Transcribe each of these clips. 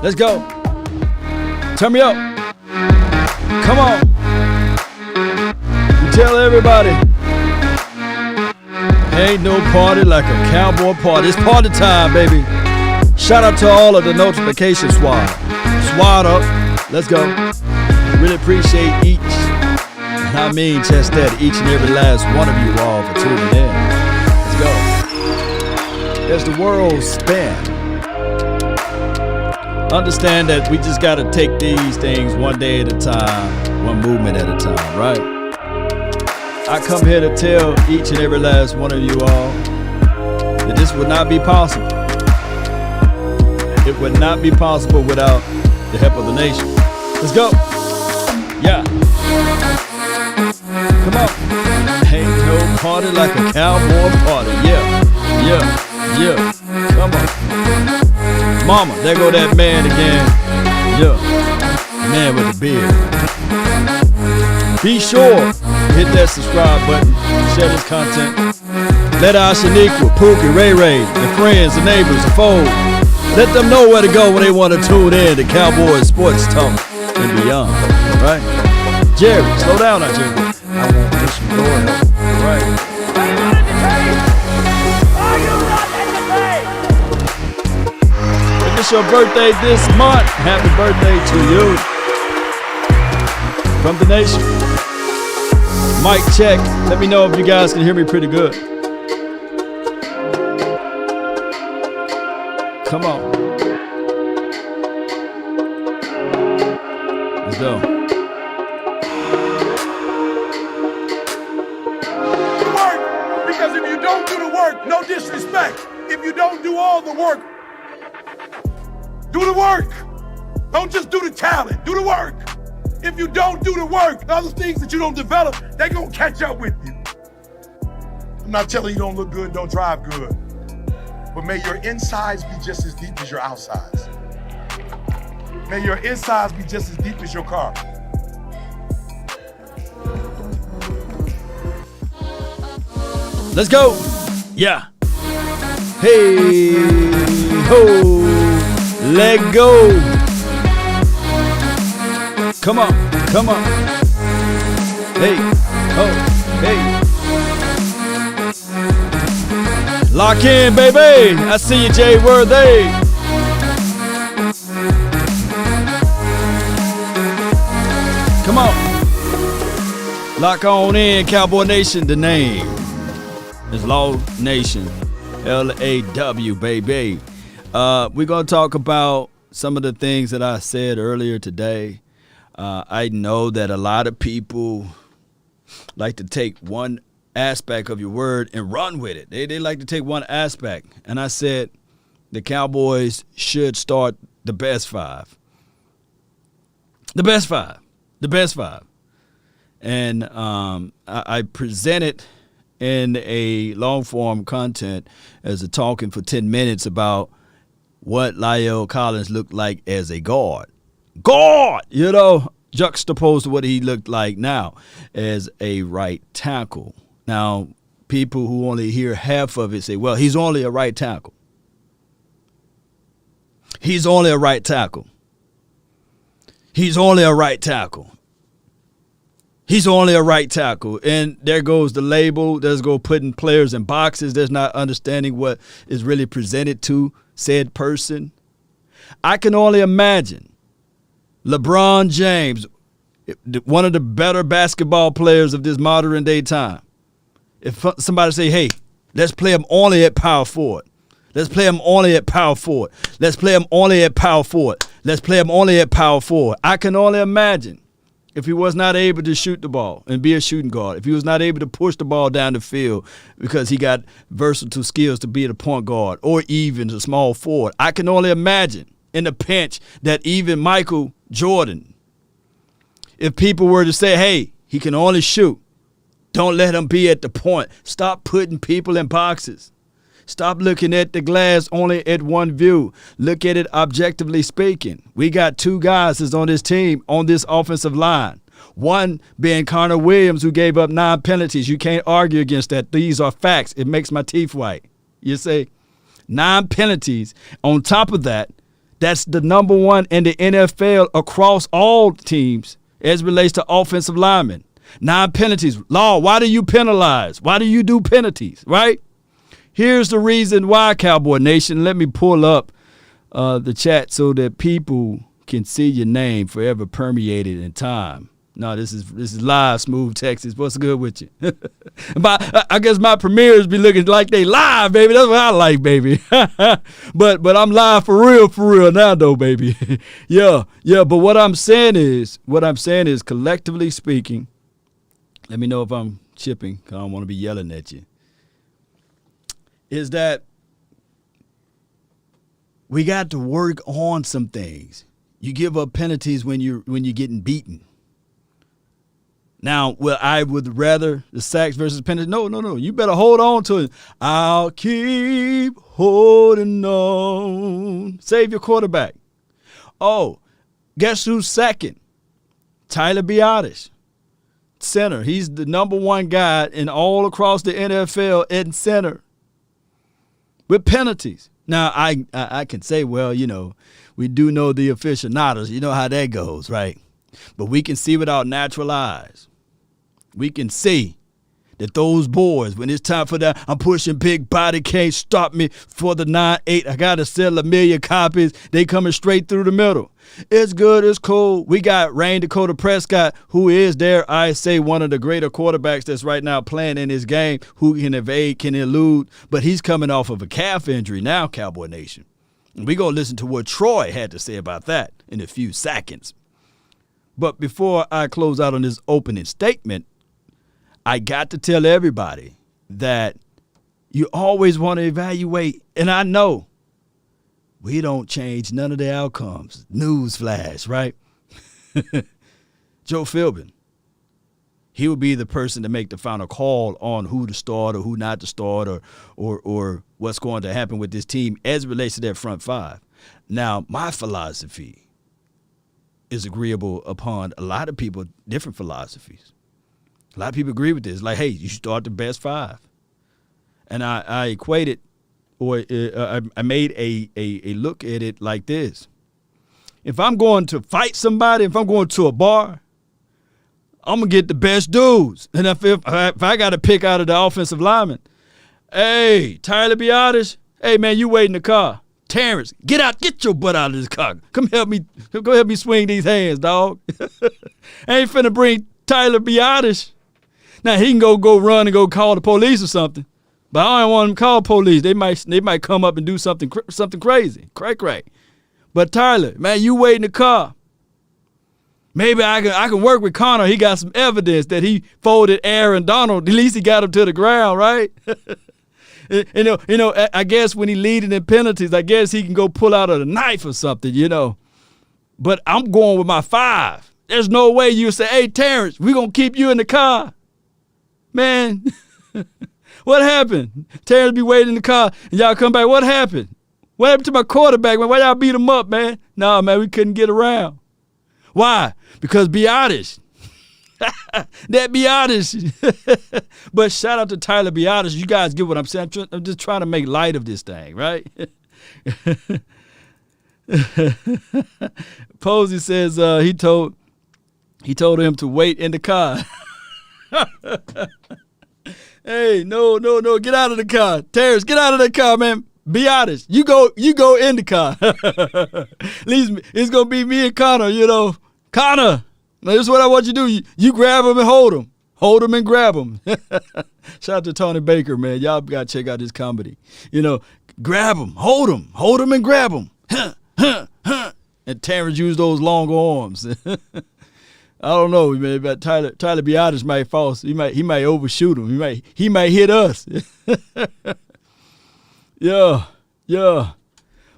Let's go. Turn me up. Come on. You tell everybody. Ain't no party like a cowboy party. It's party time, baby. Shout out to all of the notification squad. Squad up. Let's go. Really appreciate each, and I mean just that, each and every last one of you all for tuning in. Let's go. As the world spins, understand that we just got to take these things one day at a time, one movement at a time, right? I come here to tell each and every last one of you all that this would not be possible. It would not be possible without the help of the nation. Let's go. Yeah. Come on. Ain't no party like a cowboy party. Yeah. Come on. Mama, there go that man again. Yeah. Man with the beard. Be sure hit that subscribe button. Share this content. Let our Shaniqua, Pookie, Ray Ray, the friends, the neighbors, the foes, let them know where to go when they want to tune in to Cowboys Sports Talk and beyond. All right? Jerry, slow down now, Jerry. I want this one going up. All right. Are you not entertained? If it's your birthday this month, happy birthday to you. From the nation. Mic check. Let me know if you guys can hear me pretty good. Come on. Let's go. Work, because if you don't do the work, no disrespect. If you don't do all the work, do the work. Don't just do the talent, do the work. If you don't do the work, other things that you don't develop, they're gonna catch up with you. I'm not telling you don't look good, don't drive good. But may your insides be just as deep as your outsides. May your insides be just as deep as your car. Let's go. Yeah. Hey, ho, let go. Come on, come on. Hey, ho, hey. Lock in, baby. I see you, Jay Worthy. Come on. Lock on in, Cowboy Nation. The name is Law Nation. LAW, baby. We're going to talk about some of the things that I said earlier today. I know that a lot of people like to take one aspect of your word and run with it. They like to take one aspect. And I said the Cowboys should start the best five. The best five. The best five. And I presented in a long-form content as a talking for 10 minutes about what La'el Collins looked like as a guard. Guard! You know, juxtaposed to what he looked like now as a right tackle. Now, people who only hear half of it say, well, he's only a right tackle. He's only a right tackle. He's only a right tackle. He's only a right tackle. And there goes the label. There's go putting players in boxes. There's not understanding what is really presented to said person. I can only imagine LeBron James, one of the better basketball players of this modern day time. If somebody say, hey, let's play him only at power forward. Let's play him only at power forward. Let's play him only at power forward. Let's play him only at power forward. I can only imagine if he was not able to shoot the ball and be a shooting guard, if he was not able to push the ball down the field because he got versatile skills to be the point guard or even the small forward, I can only imagine in the pinch that even Michael Jordan, if people were to say, hey, he can only shoot, don't let him be at the point. Stop putting people in boxes. Stop looking at the glass only at one view. Look at it objectively speaking. We got two guys that's on this team, on this offensive line. One being Connor Williams, who gave up 9 penalties. You can't argue against that. These are facts. It makes my teeth white. You say 9 penalties. On top of that, That's the number one in the NFL across all teams as relates to offensive linemen. 9 penalties. Law, why do you penalize? Why do you do penalties, right? Here's the reason why, Cowboy Nation. Let me pull up the chat so that people can see your name forever permeated in time. No, this is live, Smooth Texas. What's good with you? I guess my premieres be looking like they live, baby. That's what I like, baby. but I'm live for real now, though, baby. yeah. But what I'm saying is collectively speaking. Let me know if I'm chipping, because I don't want to be yelling at you. Is that we got to work on some things. You give up penalties when you're getting beaten. Now, well, I would rather the sacks versus penalties. No. You better hold on to it. I'll keep holding on. Save your quarterback. Oh, guess who's second? Tyler Biadasz, center. He's the number one guy in all across the NFL in center with penalties. Now, I can say, well, we do know the aficionados. You know how that goes, right? But we can see with our natural eyes. We can see that those boys, when it's time for that, I'm pushing big body, can't stop me for the 9-8. I got to sell 1 million copies. They coming straight through the middle. It's good. It's cool. We got Dakota Prescott, who is there, I say, one of the greater quarterbacks that's right now playing in this game, who can evade, can elude, but he's coming off of a calf injury now, Cowboy Nation. And we're going to listen to what Troy had to say about that in a few seconds. But before I close out on this opening statement, I got to tell everybody that you always want to evaluate, and I know we don't change none of the outcomes. Newsflash, right? Joe Philbin, he would be the person to make the final call on who to start or who not to start or what's going to happen with this team as it relates to that front five. Now, my philosophy is agreeable upon a lot of people, different philosophies. A lot of people agree with this. Like, hey, you should start the best five. And I equated, or I made a look at it like this. If I'm going to fight somebody, if I'm going to a bar, I'm going to get the best dudes. And if I got to pick out of the offensive lineman, hey, Tyler Biadasz, hey, man, you wait in the car. Terrence, get your butt out of this car. Come help me swing these hands, dog. I ain't finna bring Tyler Biadasz. Now, he can go run and go call the police or something. But I don't want him to call police. They might come up and do something crazy. Cray. But Tyler, man, you wait in the car. Maybe I can work with Connor. He got some evidence that he folded Aaron Donald. At least he got him to the ground, right? I guess when he leading in penalties, I guess he can go pull out a knife or something, But I'm going with my 5. There's no way you say, hey, Terrence, we're going to keep you in the car. Man, what happened? Terrence be waiting in the car, and y'all come back. What happened? What happened to my quarterback, man? Why y'all beat him up, man? Nah, man, we couldn't get around. Why? Because Biadasz. That Biadasz. But shout out to Tyler Biadasz. You guys get what I'm saying. I'm just trying to make light of this thing, right? Posey says he told him to wait in the car. Hey, no, get out of the car. Terrence, get out of the car, man. Biadasz, you go in the car. At least it's gonna be me and Connor, Connor, now this is what I want you to do. You grab him and hold him. Hold him and grab him. Shout out to Tony Baker, man. Y'all gotta check out this comedy. Grab him, hold him and grab him. And Terrence used those long arms. I don't know, man, but Tyler Biadasz might fall. He might overshoot him. He might hit us. Yeah.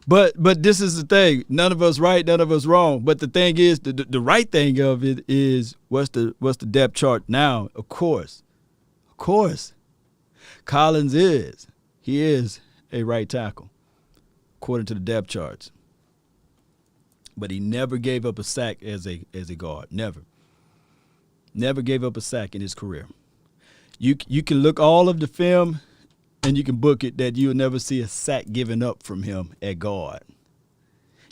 But this is the thing. None of us right, none of us wrong. But the thing is, the right thing of it is what's the depth chart now? Of course. Collins is a right tackle, according to the depth charts. But he never gave up a sack as a guard. Never gave up a sack in his career. You can look all of the film and you can book it that you'll never see a sack given up from him at guard.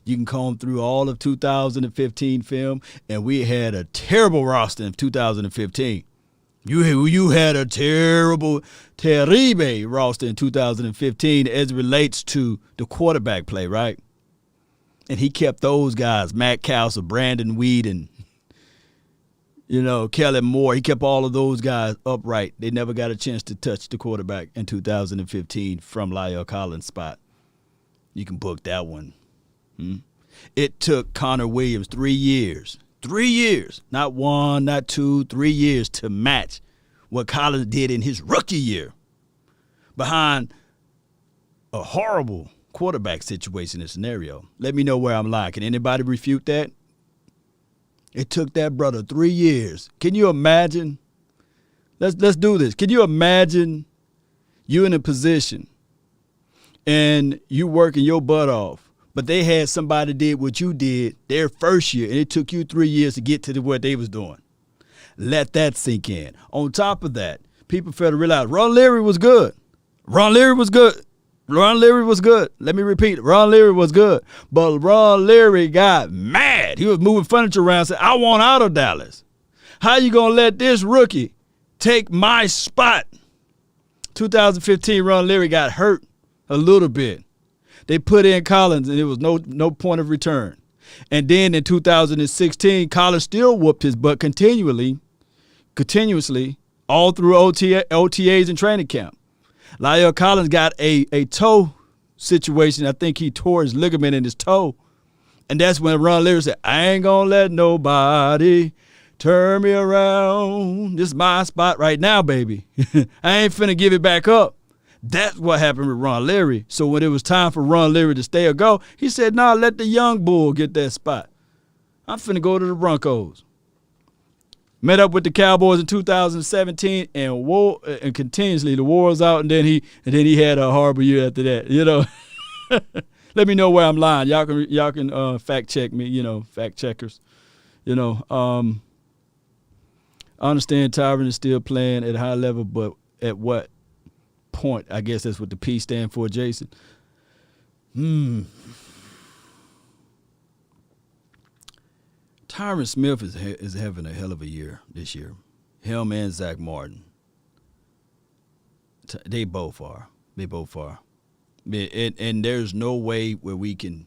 You can comb through all of 2015 film, and we had a terrible roster in 2015. You had a terrible roster in 2015 as it relates to the quarterback play, right? And he kept those guys, Matt Castle, Brandon Whedon, Kellen Moore. He kept all of those guys upright. They never got a chance to touch the quarterback in 2015 from La'el Collins' spot. You can book that one. It took Connor Williams 3 years. 3 years. Not 1, not 2, 3 years to match what Collins did in his rookie year behind a horrible quarterback situation and scenario. Let me know where I'm lying. Can anybody refute that? It took that brother 3 years. Can you imagine? Let's do this. Can you imagine you in a position and you working your butt off, but they had somebody did what you did their first year, and it took you 3 years to get to what they was doing? Let that sink in. On top of that, people fail to realize Ron Leary was good. Ron Leary was good. Let me repeat. Ron Leary was good. But Ron Leary got mad. He was moving furniture around and said, I want out of Dallas. How you going to let this rookie take my spot? 2015, Ron Leary got hurt a little bit. They put in Collins, and there was no point of return. And then in 2016, Collins still whooped his butt continuously, all through OTAs and training camp. La'el Collins got a toe situation. I think he tore his ligament in his toe. And that's when Ron Leary said, I ain't going to let nobody turn me around. This is my spot right now, baby. I ain't finna give it back up. That's what happened with Ron Leary. So when it was time for Ron Leary to stay or go, he said, nah, let the young bull get that spot. I'm finna go to the Broncos. Met up with the Cowboys in 2017 and continuously the war was out, and then he had a horrible year after that. Let me know where I'm lying. Y'all can fact check me, fact checkers. I understand Tyron is still playing at a high level, but at what point? I guess that's what the P stand for, Jason. Tyron Smith is having a hell of a year this year. Him and Zach Martin. They both are. And there's no way where we can.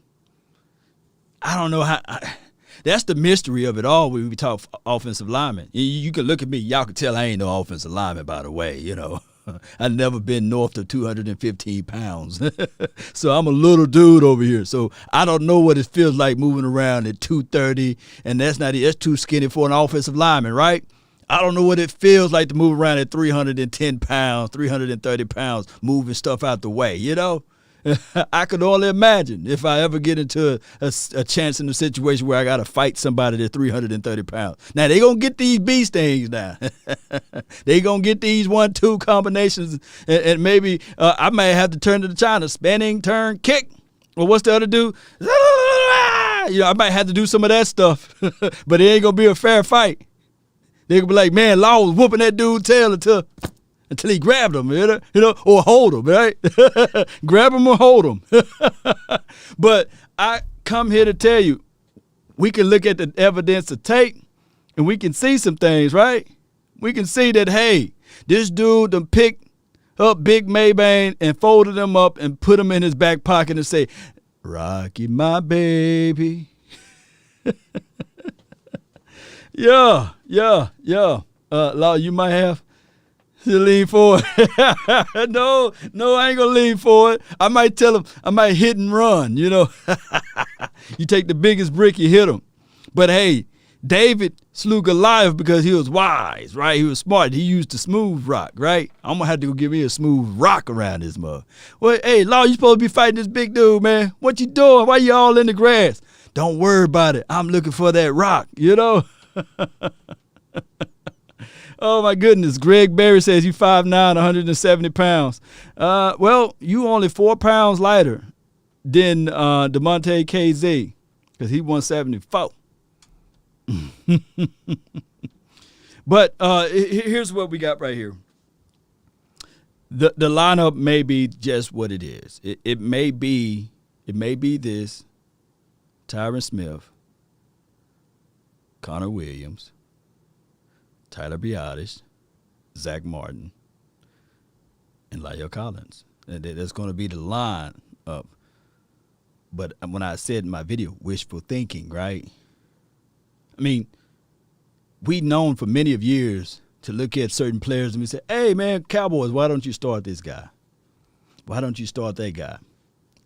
I don't know how. That's the mystery of it all when we talk offensive linemen. You can look at me. Y'all can tell I ain't no offensive lineman, by the way, I've never been north of 215 pounds. So I'm a little dude over here. So I don't know what it feels like moving around at 230, and that's too skinny for an offensive lineman, right? I don't know what it feels like to move around at 310 pounds, 330 pounds, moving stuff out the way, I could only imagine if I ever get into a chance in a situation where I got to fight somebody that's 330 pounds. Now, they going to get these bee stings now. They going to get these 1-2 combinations, and maybe I may have to turn to the China, spinning, turn, kick. Well, what's the other do? I might have to do some of that stuff, but it ain't going to be a fair fight. They're going to be like, man, Law was whooping that dude's tail until he grabbed him, or hold him, right? Grab him or hold him. But I come here to tell you, we can look at the evidence of tape, and we can see some things, right? We can see that, hey, this dude done picked up Big Maybane and folded him up and put him in his back pocket and say, Rocky, my baby. Yeah. Law, you might have to lean forward. No, I ain't going to lean forward. I might tell him, I might hit and run, You take the biggest brick, you hit him. But, hey, David slew Goliath because he was wise, right? He was smart. He used the smooth rock, right? I'm going to have to go give me a smooth rock around this mug. Well, hey, Law, you supposed to be fighting this big dude, man. What you doing? Why you all in the grass? Don't worry about it. I'm looking for that rock, Oh, my goodness. Greg Berry says you 5'9", 170 pounds. Well, you only 4 pounds lighter than DeMonte KZ because he 174. But here's what we got right here. The lineup may be just what it is. It may be this. Tyron Smith, Connor Williams, Tyler Biadasz, Zach Martin, and La'el Collins. That's going to be the line up. But when I said in my video, wishful thinking, right? I mean, we known for many of years to look at certain players and we say, hey, man, Cowboys, why don't you start this guy? Why don't you start that guy?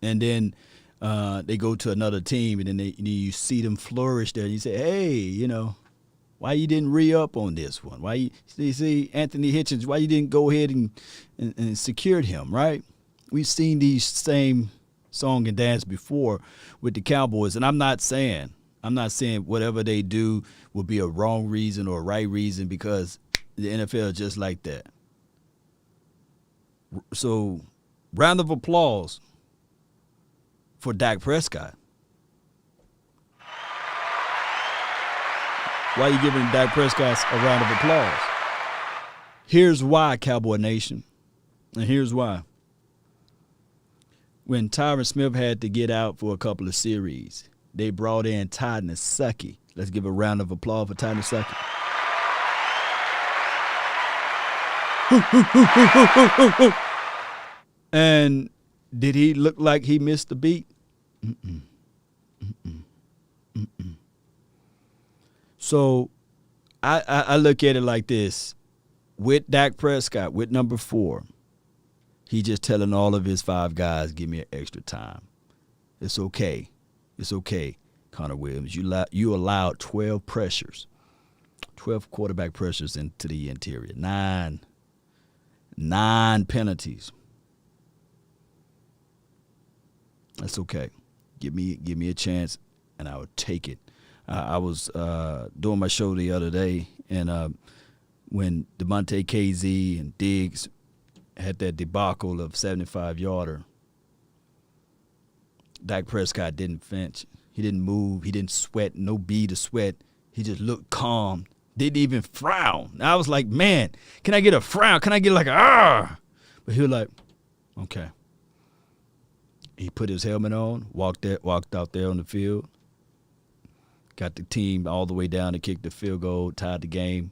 And then they go to another team, and then you see them flourish there. And you say, hey, you know, why you didn't re-up on this one? Why you see Anthony Hitchens, why you didn't go ahead and secured him, right? We've seen these same song and dance before with the Cowboys, and I'm not saying whatever they do will be a wrong reason or a right reason, because the NFL is just like that. So, round of applause for Dak Prescott. Why are you giving Dak Prescott a round of applause? Here's why, Cowboy Nation. And here's why. When Tyron Smith had to get out for a couple of series, they brought in Ty Nsekhe. Let's give a round of applause for Ty Nsekhe. And did he look like he missed the beat? So I look at it like this. With Dak Prescott, with number 4, he just telling all of his 5 guys, give me an extra time. It's okay. It's okay, Connor Williams. You allowed 12 pressures, 12 quarterback pressures into the interior. 9 penalties. That's okay. Give me a chance, and I would take it. I was doing my show the other day, and when DeMonte KZ and Diggs had that debacle of 75-yarder, Dak Prescott didn't flinch. He didn't move. He didn't sweat. No bead of sweat. He just looked calm. Didn't even frown. I was like, man, can I get a frown? Can I get like a ah? But he was like, okay. He put his helmet on, walked out there on the field, got the team all the way down to kick the field goal, tied the game.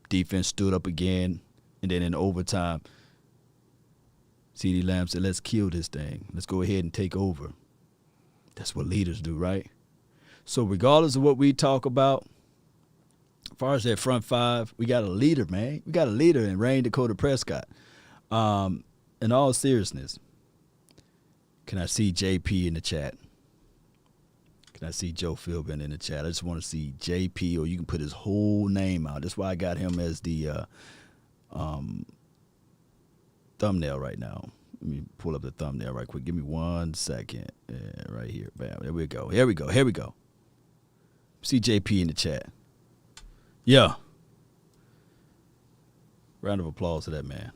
Defense stood up again, and then in overtime, CeeDee Lamb said, let's kill this thing. Let's go ahead and take over. That's what leaders do, right? So regardless of what we talk about, as far as that front 5, we got a leader, man. We got a leader in Dakota Prescott. In all seriousness, can I see JP in the chat? Can I see Joe Philbin in the chat? I just want to see JP, or you can put his whole name out. That's why I got him as the thumbnail right now. Let me pull up the thumbnail right quick. Give me 1 second. Yeah, right here. Bam. There we go. Here we go. See JP in the chat. Yeah. Round of applause to that man.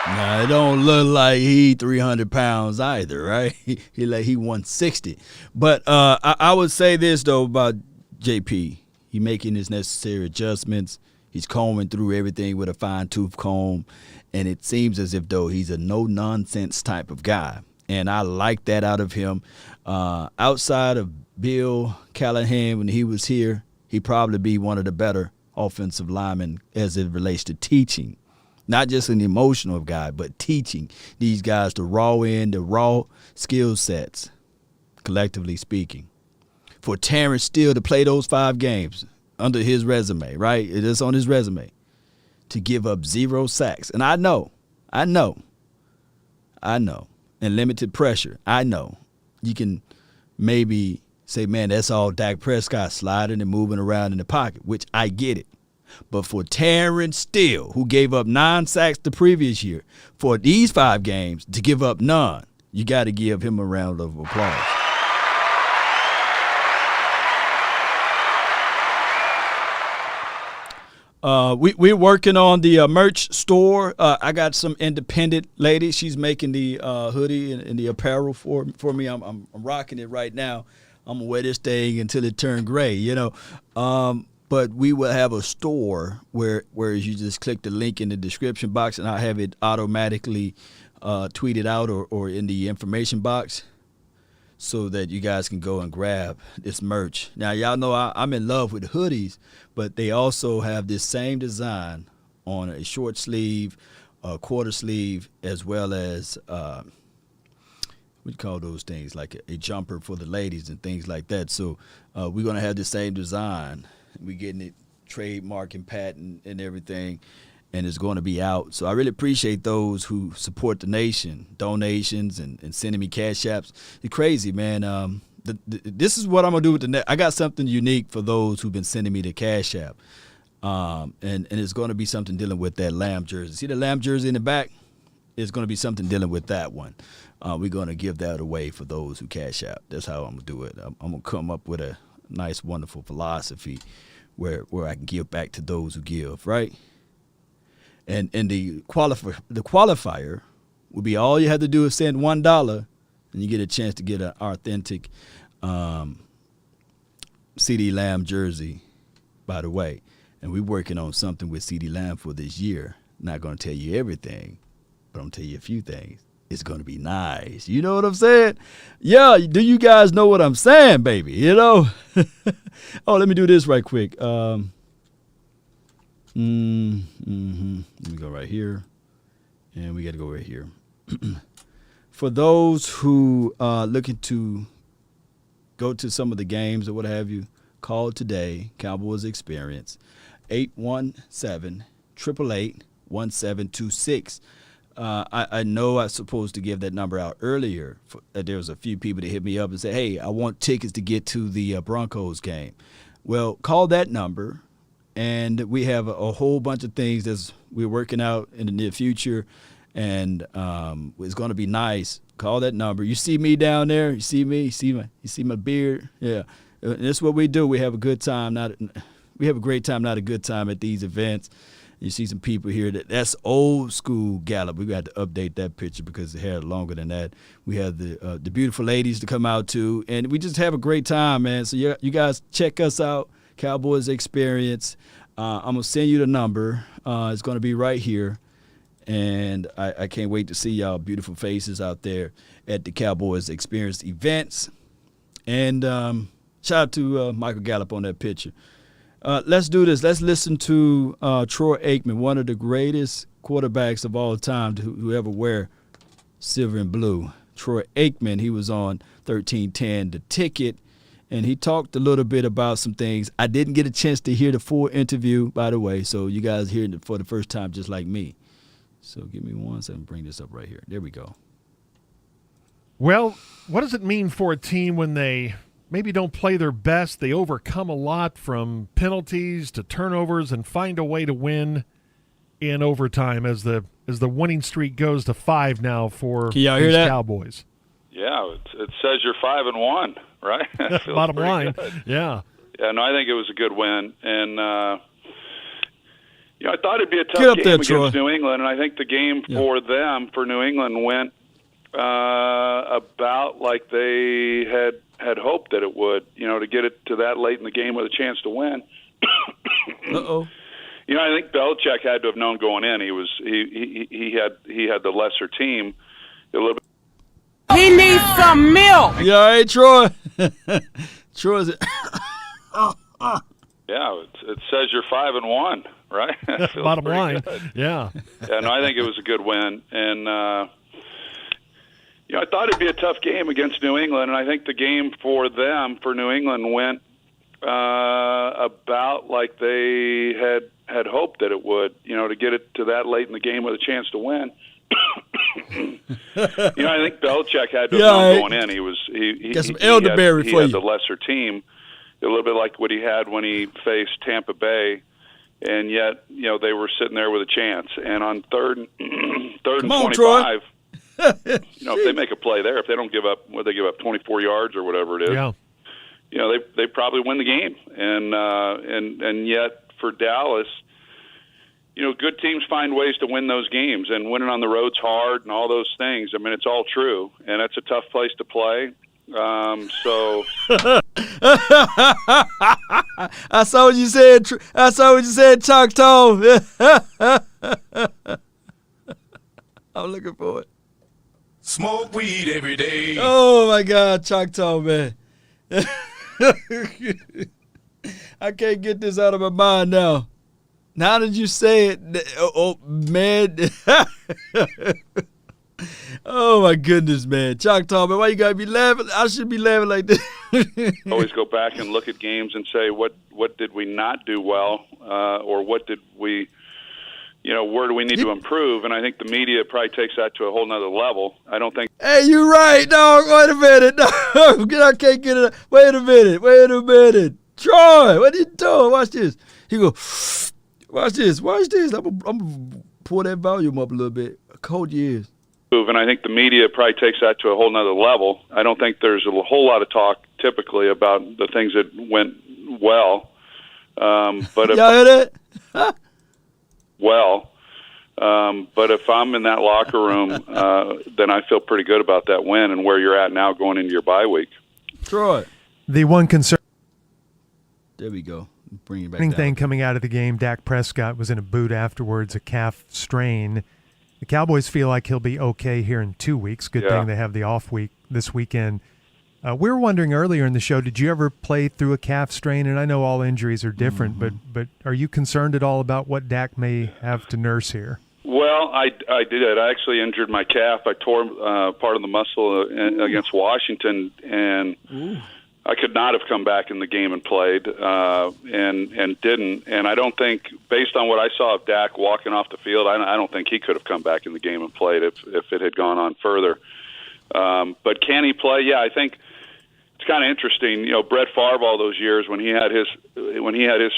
Nah, it don't look like he 300 pounds either, right? He 160. But I would say this, though, about JP. He making his necessary adjustments. He's combing through everything with a fine-tooth comb. And it seems as if, though, he's a no-nonsense type of guy. And I like that out of him. Outside of Bill Callahan, when he was here, he'd probably be one of the better offensive linemen as it relates to teaching. Not just an emotional guy, but teaching these guys the raw skill sets, collectively speaking. For Terrence Steele to play those 5 games under his resume, right? It is on his resume, to give up 0 sacks. And I know, and limited pressure. I know. You can maybe say, man, that's all Dak Prescott sliding and moving around in the pocket, which I get it. But for Terrence Steele, who gave up 9 sacks the previous year, for these 5 games to give up none, you got to give him a round of applause. We're working on the merch store. I got some independent lady. She's making the hoodie and the apparel for me. I'm rocking it right now. I'm gonna wear this thing until it turns gray, you know. but we will have a store where you just click the link in the description box, and I'll have it automatically tweeted out or in the information box so that you guys can go and grab this merch. Now, y'all know I'm in love with hoodies, but they also have this same design on a short sleeve, a quarter sleeve, as well as what do you call those things, like a jumper for the ladies and things like that. So we're going to have the same design. We're getting it trademark and patent and everything, and it's going to be out. So I really appreciate those who support the nation, donations and sending me cash apps. It's crazy, man. This is what I'm going to do with the net. I got something unique for those who've been sending me the cash app. And it's going to be something dealing with that Lamb jersey. See the Lamb jersey in the back? It's going to be something dealing with that one. We're going to give that away for those who cash out. That's how I'm going to do it. I'm going to come up with a nice, wonderful philosophy where I can give back to those who give, right? And the qualifier would be all you have to do is send $1, and you get a chance to get an authentic CD Lamb jersey, by the way. And we're working on something with CD Lamb for this year. Not going to tell you everything, but I'm going to tell you a few things. It's going to be nice. You know what I'm saying? Yeah, do you guys know what I'm saying, baby? You know? Oh, let me do this right quick. Let me go right here. And we got to go right here. For those who are looking to go to some of the games or what have you, call today, Cowboys Experience, 817-888-1726. I know I was supposed to give that number out earlier. There was a few people that hit me up and said, hey, I want tickets to get to the Broncos game. Well, call that number, and we have a whole bunch of things that we're working out in the near future, and it's going to be nice. Call that number. You see me down there? You see me? You see my beard? Yeah. And that's what we do. We have a good time. We have a great time, not a good time at these events. You see some people here. That's old school Gallup. We got to update that picture because the hair is longer than that. We have the beautiful ladies to come out too, and we just have a great time, man. So you guys check us out, Cowboys Experience. I'm gonna send you the number. It's gonna be right here, and I can't wait to see y'all beautiful faces out there at the Cowboys Experience events. And shout out to Michael Gallup on that picture. Let's do this. Let's listen to Troy Aikman, one of the greatest quarterbacks of all time to ever wear silver and blue. Troy Aikman, he was on 1310 The Ticket, and he talked a little bit about some things. I didn't get a chance to hear the full interview, by the way, so you guys hearing it for the first time just like me. So give me 1 second, bring this up right here. There we go. Well, what does it mean for a team when they maybe don't play their best? They overcome a lot from penalties to turnovers and find a way to win in overtime as the winning streak goes to 5 now for these Cowboys. Yeah, it says you're 5-1, right? Bottom line, good. Yeah. Yeah, no, I think it was a good win, and I thought it'd be a tough game against Troy. New England, and I think the game for them, for New England, went about like they had hoped that it would, to get it to that late in the game with a chance to win. Uh-oh. I think Belichick had to have known going in. He had the lesser team a little bit. He needs some milk. You all right, Troy? Troy's Yeah, it says you're 5-1, right? Bottom line, good. Yeah. Yeah, no, I think it was a good win, and I thought it'd be a tough game against New England, and I think the game for them, for New England, went about like they had hoped that it would, to get it to that late in the game with a chance to win. I think Belichick had to have known going in. He got some elderberry for you. He had the lesser team, a little bit like what he had when he faced Tampa Bay, and yet they were sitting there with a chance. And on third and 25, if they make a play there, if they don't give up, they give up 24 yards or whatever it is. Yeah. They probably win the game. And yet for Dallas, good teams find ways to win those games, and winning on the road's hard and all those things. I mean, it's all true, and it's a tough place to play. I saw what you said. I saw what you said, Choctaw. I'm looking for it. Smoke weed every day. Oh my God, Choctaw, man. I can't get this out of my mind now. Now that you say it, oh man. Oh my goodness, man. Choctaw, man, why you gotta be laughing? I should be laughing like this. Always go back and look at games and say, what did we not do well, or what did we, where do we need to improve? And I think the media probably takes that to a whole nother level. I don't think. Hey, you right, dog. Wait a minute. No, I can't get it. Wait a minute. Troy, what are you doing? Watch this. He go, watch this. I'm gonna pull that volume up a little bit. Hold your ears. And I think the media probably takes that to a whole nother level. I don't think there's a whole lot of talk typically about the things that went well. But if, y'all hear that? but if I'm in that locker room, then I feel pretty good about that win and where you're at now going into your bye week. Troy. The one concern. There we go. Bring it back down. Thing coming out of the game, Dak Prescott was in a boot afterwards, a calf strain. The Cowboys feel like he'll be okay here in 2 weeks. Good thing they have the off week this weekend. We were wondering earlier in the show, did you ever play through a calf strain? And I know all injuries are different, but are you concerned at all about what Dak may have to nurse here? Well, I did. I actually injured my calf. I tore part of the muscle against Washington, and I could not have come back in the game and played, and didn't. And I don't think, based on what I saw of Dak walking off the field, I don't think he could have come back in the game and played if it had gone on further. But can he play? Yeah, I think it's kind of interesting. Brett Favre, all those years when he had his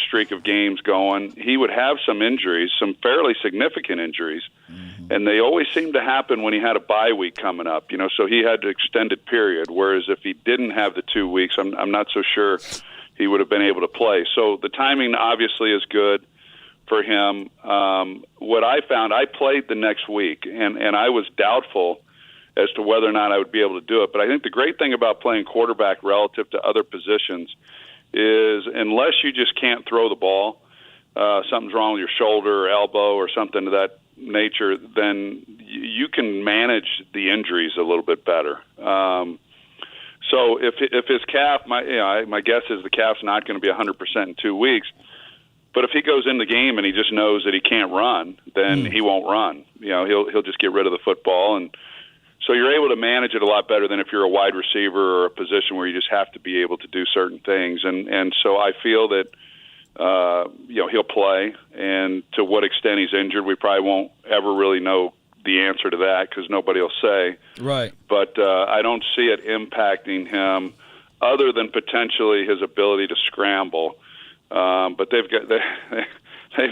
streak of games going, he would have some injuries, some fairly significant injuries, and they always seemed to happen when he had a bye week coming up. So he had an extended period. Whereas if he didn't have the 2 weeks, I'm not so sure he would have been able to play. So the timing obviously is good for him. What I found, I played the next week, and I was doubtful as to whether or not I would be able to do it. But I think the great thing about playing quarterback relative to other positions is unless you just can't throw the ball, something's wrong with your shoulder or elbow or something of that nature, then you can manage the injuries a little bit better. So if his calf, my guess is the calf's not going to be 100% in 2 weeks. But if he goes in the game and he just knows that he can't run, then he won't run. He'll just get rid of the football, and so you're able to manage it a lot better than if you're a wide receiver or a position where you just have to be able to do certain things. And so I feel that he'll play, and to what extent he's injured, we probably won't ever really know the answer to that because nobody will say. Right. But I don't see it impacting him other than potentially his ability to scramble. But they've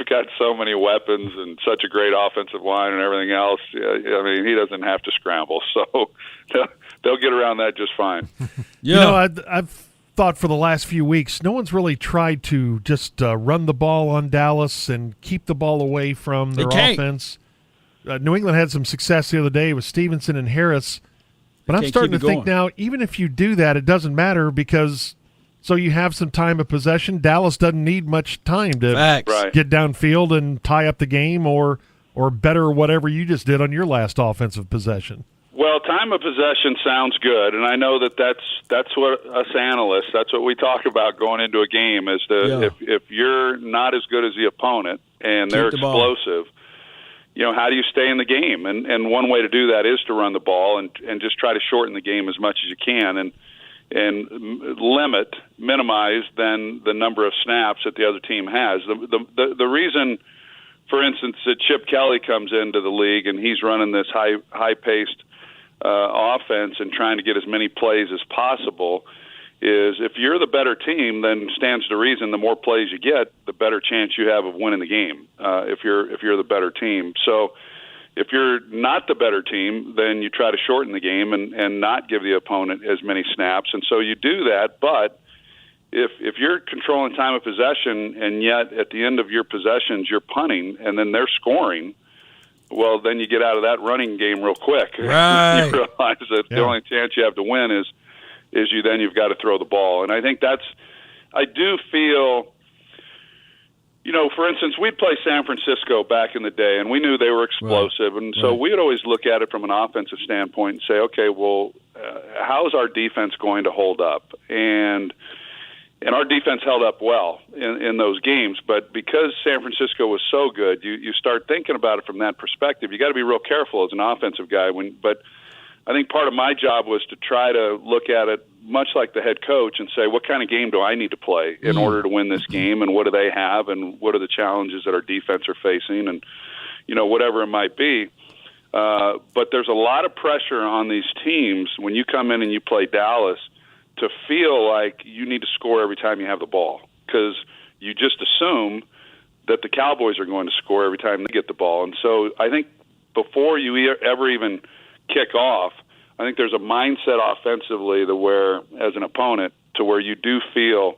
got so many weapons and such a great offensive line and everything else. I mean, he doesn't have to scramble, so they'll get around that just fine. Yeah. I've thought for the last few weeks, no one's really tried to just run the ball on Dallas and keep the ball away from their offense. New England had some success the other day with Stevenson and Harris, but I'm starting to think now, even if you do that, it doesn't matter because so you have some time of possession. Dallas doesn't need much time to get downfield and tie up the game or better whatever you just did on your last offensive possession. Well, time of possession sounds good, and I know that's what us analysts, that's what we talk about going into a game is if you're not as good as the opponent and they're explosive, how do you stay in the game? And one way to do that is to run the ball and just try to shorten the game as much as you can and minimize then the number of snaps that the other team has. The reason, for instance, that Chip Kelly comes into the league and he's running this high-paced offense and trying to get as many plays as possible is if you're the better team, then stands to reason the more plays you get, the better chance you have of winning the game if you're the better team. So if you're not the better team, then you try to shorten the game and not give the opponent as many snaps. And so you do that, but if you're controlling time of possession and yet at the end of your possessions you're punting and then they're scoring, well, then you get out of that running game real quick. Right. You realize that the only chance you have to win is is you've got to throw the ball. And I think I do feel, for instance, we'd play San Francisco back in the day, and we knew they were explosive. Right. And so we would always look at it from an offensive standpoint and say, okay, well, how is our defense going to hold up? And our defense held up well in those games. But because San Francisco was so good, you start thinking about it from that perspective. You got to be real careful as an offensive guy. But I think part of my job was to try to look at it much like the head coach and say, what kind of game do I need to play in order to win this game, and what do they have, and what are the challenges that our defense are facing, and whatever it might be. But there's a lot of pressure on these teams when you come in and you play Dallas to feel like you need to score every time you have the ball, because you just assume that the Cowboys are going to score every time they get the ball. And so I think before you ever even kick off, I think there's a mindset offensively where, as an opponent, to where you feel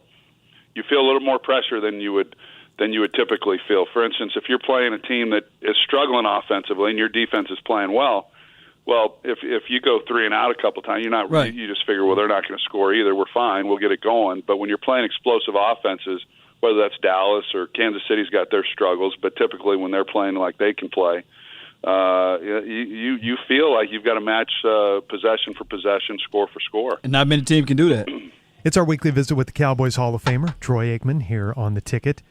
a little more pressure than you would typically feel. For instance, if you're playing a team that is struggling offensively and your defense is playing well, if you go 3 and out a couple times, you're not right. You just figure, well, they're not going to score either. We're fine. We'll get it going. But when you're playing explosive offenses, whether that's Dallas or Kansas City's got their struggles, but typically when they're playing like they can play, you feel like you've got to match possession for possession, score for score. And not many teams can do that. It's our weekly visit with the Cowboys Hall of Famer, Troy Aikman, here on The Ticket.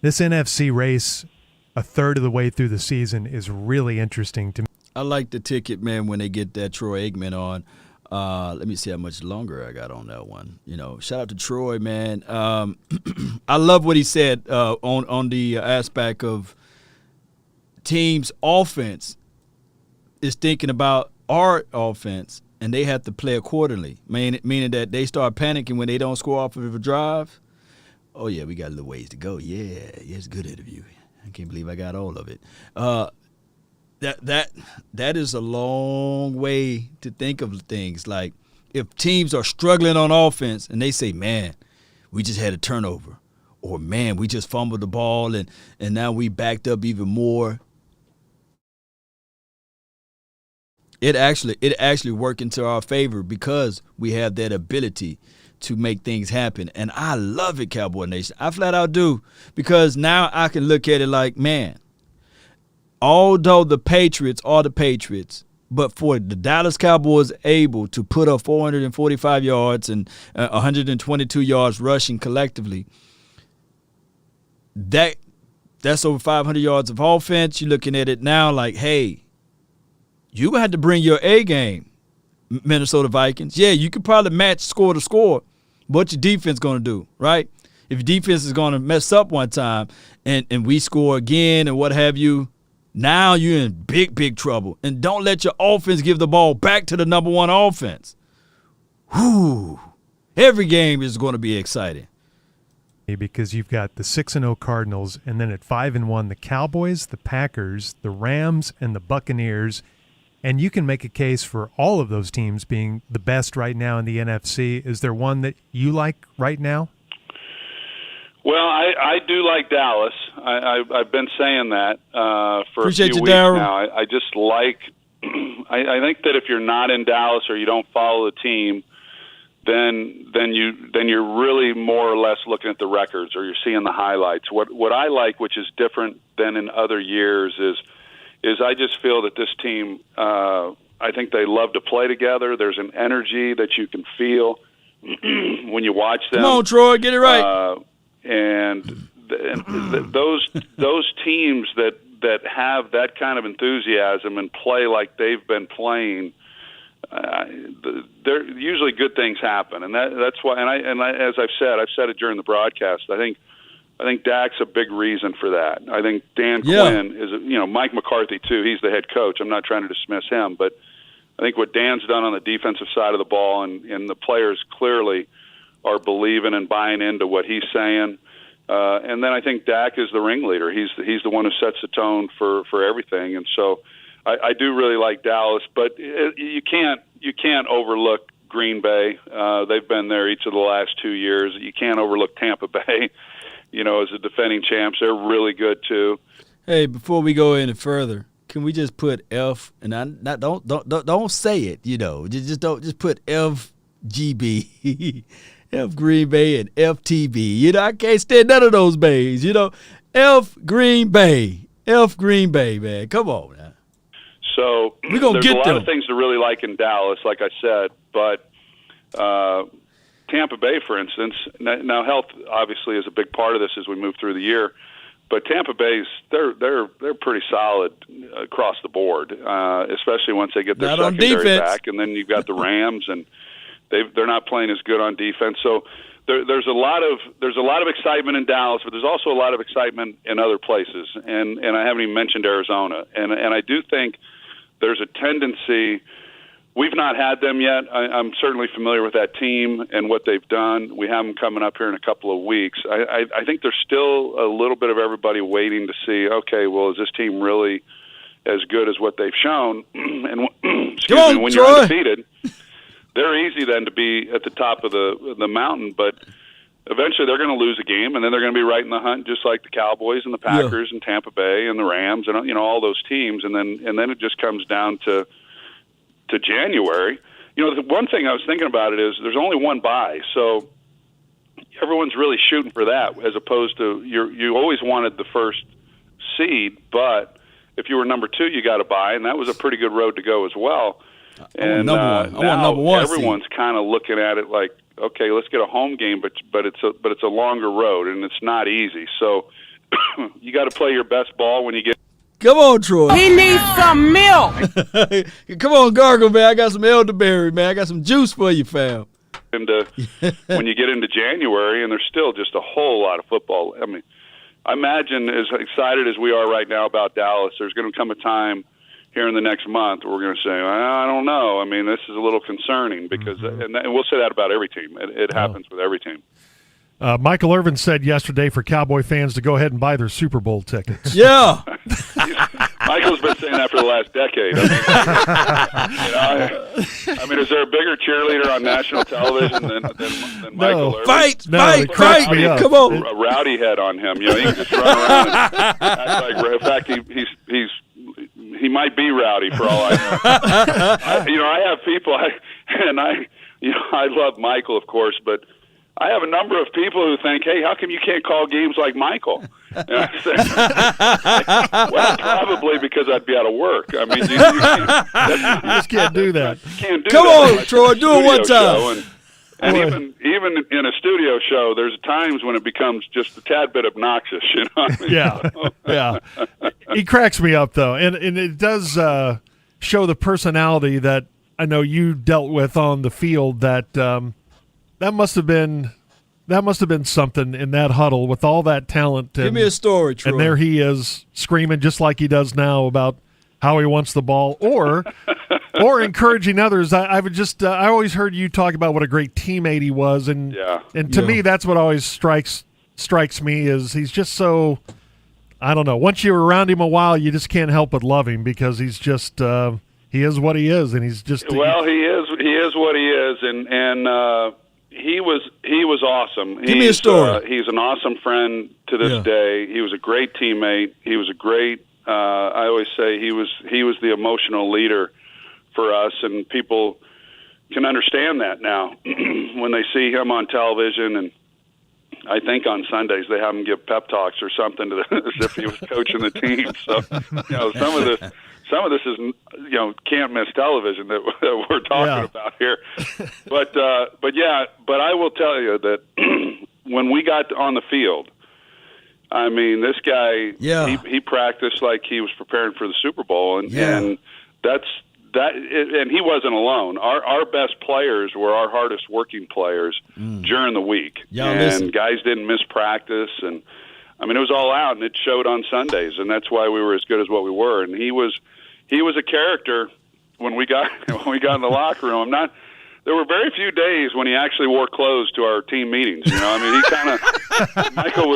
This NFC race, a third of the way through the season, is really interesting to me. I like The Ticket, man, when they get that Troy Aikman on. Let me see how much longer I got on that one. Shout out to Troy, man. I love what he said on the aspect of team's offense is thinking about our offense, and they have to play accordingly, meaning that they start panicking when they don't score off of a drive. Oh, yeah, we got a little ways to go. Yeah, it's a good interview. I can't believe I got all of it. That is a long way to think of things. Like, if teams are struggling on offense and they say, man, we just had a turnover, or man, we just fumbled the ball and now we backed up even more. It actually worked into our favor because we have that ability to make things happen. And I love it, Cowboy Nation. I flat out do, because now I can look at it like, man, although the Patriots are the Patriots, but for the Dallas Cowboys able to put up 445 yards and 122 yards rushing collectively, that's over 500 yards of offense. You're looking at it now like, hey, you had to bring your A game, Minnesota Vikings. Yeah, you could probably match score to score. What your defense going to do, right? If your defense is going to mess up one time and we score again and what have you, now you're in big, big trouble. And don't let your offense give the ball back to the number one offense. Whew. Every game is going to be exciting. Because you've got the 6-0 Cardinals, and then at 5-1, the Cowboys, the Packers, the Rams, and the Buccaneers. And you can make a case for all of those teams being the best right now in the NFC. Is there one that you like right now? Well, I do like Dallas. I've been saying that for Appreciate a few you, weeks Darryl. now. I just like I think that if you're not in Dallas or you don't follow the team, then you're really more or less looking at the records or you're seeing the highlights. What I like, which is different than in other years, is I just feel that this team, I think they love to play together. There's an energy that you can feel when you watch them. Come on, Troy, get it right. Those teams that have that kind of enthusiasm and play like they've been playing, there usually good things happen, and that's why. And I, as I've said it during the broadcast. I think Dak's a big reason for that. I think Dan Quinn is, Mike McCarthy too. He's the head coach. I'm not trying to dismiss him, but I think what Dan's done on the defensive side of the ball, and the players clearly are believing and buying into what he's saying. And then I think Dak is the ringleader. He's the one who sets the tone for everything. And so I do really like Dallas, but you can't overlook Green Bay. They've been there each of the last 2 years. You can't overlook Tampa Bay. As the defending champs, they're really good too. Hey, before we go any further, can we just put F? And don't say it. Just put F FGB, F Green Bay, and FTB. You know, I can't stand none of those bays. You know, F Green Bay, man. Come on, man. So we're gonna there's get a lot them. of things to really like in Dallas, like I said, but Tampa Bay, for instance, now health obviously is a big part of this as we move through the year. But Tampa Bay's they're pretty solid across the board, especially once they get their secondary back. And then you've got the Rams, and they're not playing as good on defense. So there's a lot of excitement in Dallas, but there's also a lot of excitement in other places. And I haven't even mentioned Arizona. And I do think there's a tendency. We've not had them yet. I'm certainly familiar with that team and what they've done. We have them coming up here in a couple of weeks. I think there's still a little bit of everybody waiting to see, okay, well, is this team really as good as what they've shown? And when you're undefeated, they're easy then to be at the top of the mountain, but eventually they're going to lose a game, and then they're going to be right in the hunt, just like the Cowboys and the Packers and Tampa Bay and the Rams and all those teams. And then it just comes down to January. The one thing I was thinking about it is there's only one bye, so everyone's really shooting for that, as opposed to you always wanted the first seed, but if you were number 2, you got a bye, and that was a pretty good road to go as well. And I want number 1. Everyone's kind of looking at it like, okay, let's get a home game, but it's a longer road, and it's not easy. So you got to play your best ball when you get. Come on, Troy. He needs some milk. Come on, gargle, man. I got some elderberry, man. I got some juice for you, fam. When you get into January, and there's still just a whole lot of football. I mean, I imagine as excited as we are right now about Dallas, there's going to come a time here in the next month where we're going to say, I don't know. I mean, this is a little concerning because, and we'll say that about every team. It happens with every team. Michael Irvin said yesterday for Cowboy fans to go ahead and buy their Super Bowl tickets. Yeah. Michael's been saying that for the last decade. I mean, is there a bigger cheerleader on national television than Michael Irvin? Fight! Come on. A rowdy head on him. He can just run around and act like, in fact, he might be rowdy for all I know. I have people, I love Michael, of course, but I have a number of people who think, hey, how come you can't call games like Michael? And I say, well, probably because I'd be out of work. I mean, you just can't do that. Come on, Troy, do it one time. And even in a studio show, there's times when it becomes just a tad bit obnoxious, Yeah. He cracks me up, though. And it does show the personality that I know you dealt with on the field that must have been something in that huddle with all that talent. Give me a story, Troy. And there he is screaming just like he does now about how he wants the ball, or encouraging others. I always heard you talk about what a great teammate he was, and to me that's what always strikes me is he's just so, I don't know. Once you're around him a while, you just can't help but love him because he's just he is what he is, and he's just he is what he is, and. He was awesome. Give me a story. He's an awesome friend to this day. He was a great teammate. He was a great. I always say he was the emotional leader for us, and people can understand that now when they see him on television. And I think on Sundays they have him give pep talks or something as if he was coaching the team. So some of this is can't miss television that we're talking about here. But I will tell you that when we got on the field, I mean, this guy he practiced like he was preparing for the Super Bowl, and that's that. And he wasn't alone. Our best players were our hardest working players during the week, and guys didn't miss practice, and I mean it was all out, and it showed on Sundays, and that's why we were as good as what we were. And he was a character when we got in the locker room. There were very few days when he actually wore clothes to our team meetings. I mean, he kind of Michael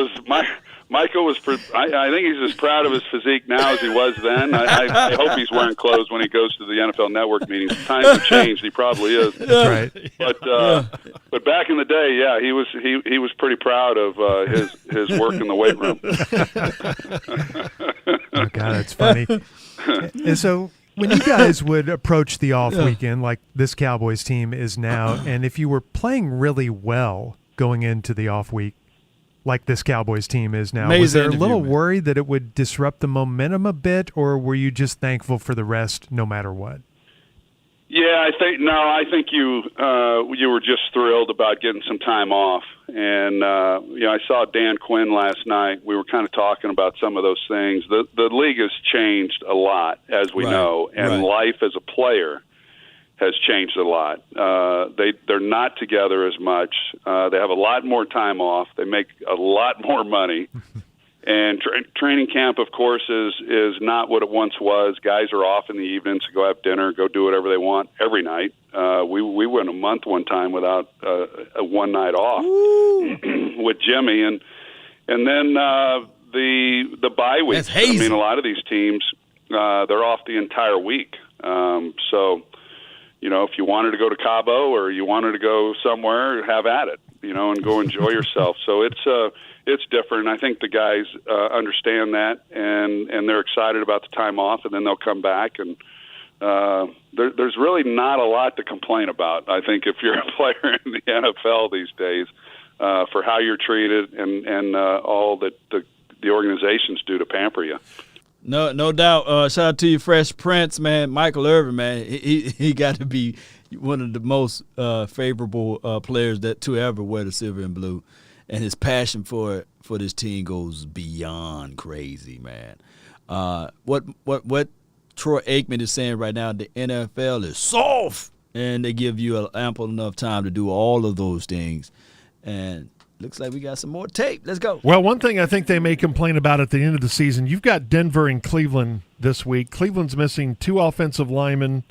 was. I think he's as proud of his physique now as he was then. I hope he's wearing clothes when he goes to the NFL Network meetings. Times have changed. He probably is. That's right. But back in the day, he was pretty proud of his work in the weight room. Oh God, that's funny. And so When you guys would approach the off weekend, like this Cowboys team is now, and if you were playing really well going into the off week, like this Cowboys team is now, was there a little worry that it would disrupt the momentum a bit, or were you just thankful for the rest no matter what? Yeah, I think you were just thrilled about getting some time off, and I saw Dan Quinn last night. We were kind of talking about some of those things. The league has changed a lot, as we know, and life as a player has changed a lot. They're not together as much. They have a lot more time off. They make a lot more money. And training camp, of course, is not what it once was. Guys are off in the evenings to go have dinner, go do whatever they want every night. We went a month one time without a one night off with Jimmy, and then the bye week. I mean, a lot of these teams they're off the entire week. So, if you wanted to go to Cabo or you wanted to go somewhere, have at it, and go enjoy yourself. So it's different. I think the guys understand that, and they're excited about the time off, and then they'll come back. And there's really not a lot to complain about, I think, if you're a player in the NFL these days, for how you're treated and all that the organizations do to pamper you. No doubt. Shout out to you, Fresh Prince, man. Michael Irvin, man. He got to be one of the most favorable players to ever wear the silver and blue. And his passion for this team goes beyond crazy, man. What Troy Aikman is saying right now, the NFL is soft, and they give you ample enough time to do all of those things. And looks like we got some more tape. Let's go. Well, one thing I think they may complain about at the end of the season, you've got Denver and Cleveland this week. Cleveland's missing 2 offensive linemen,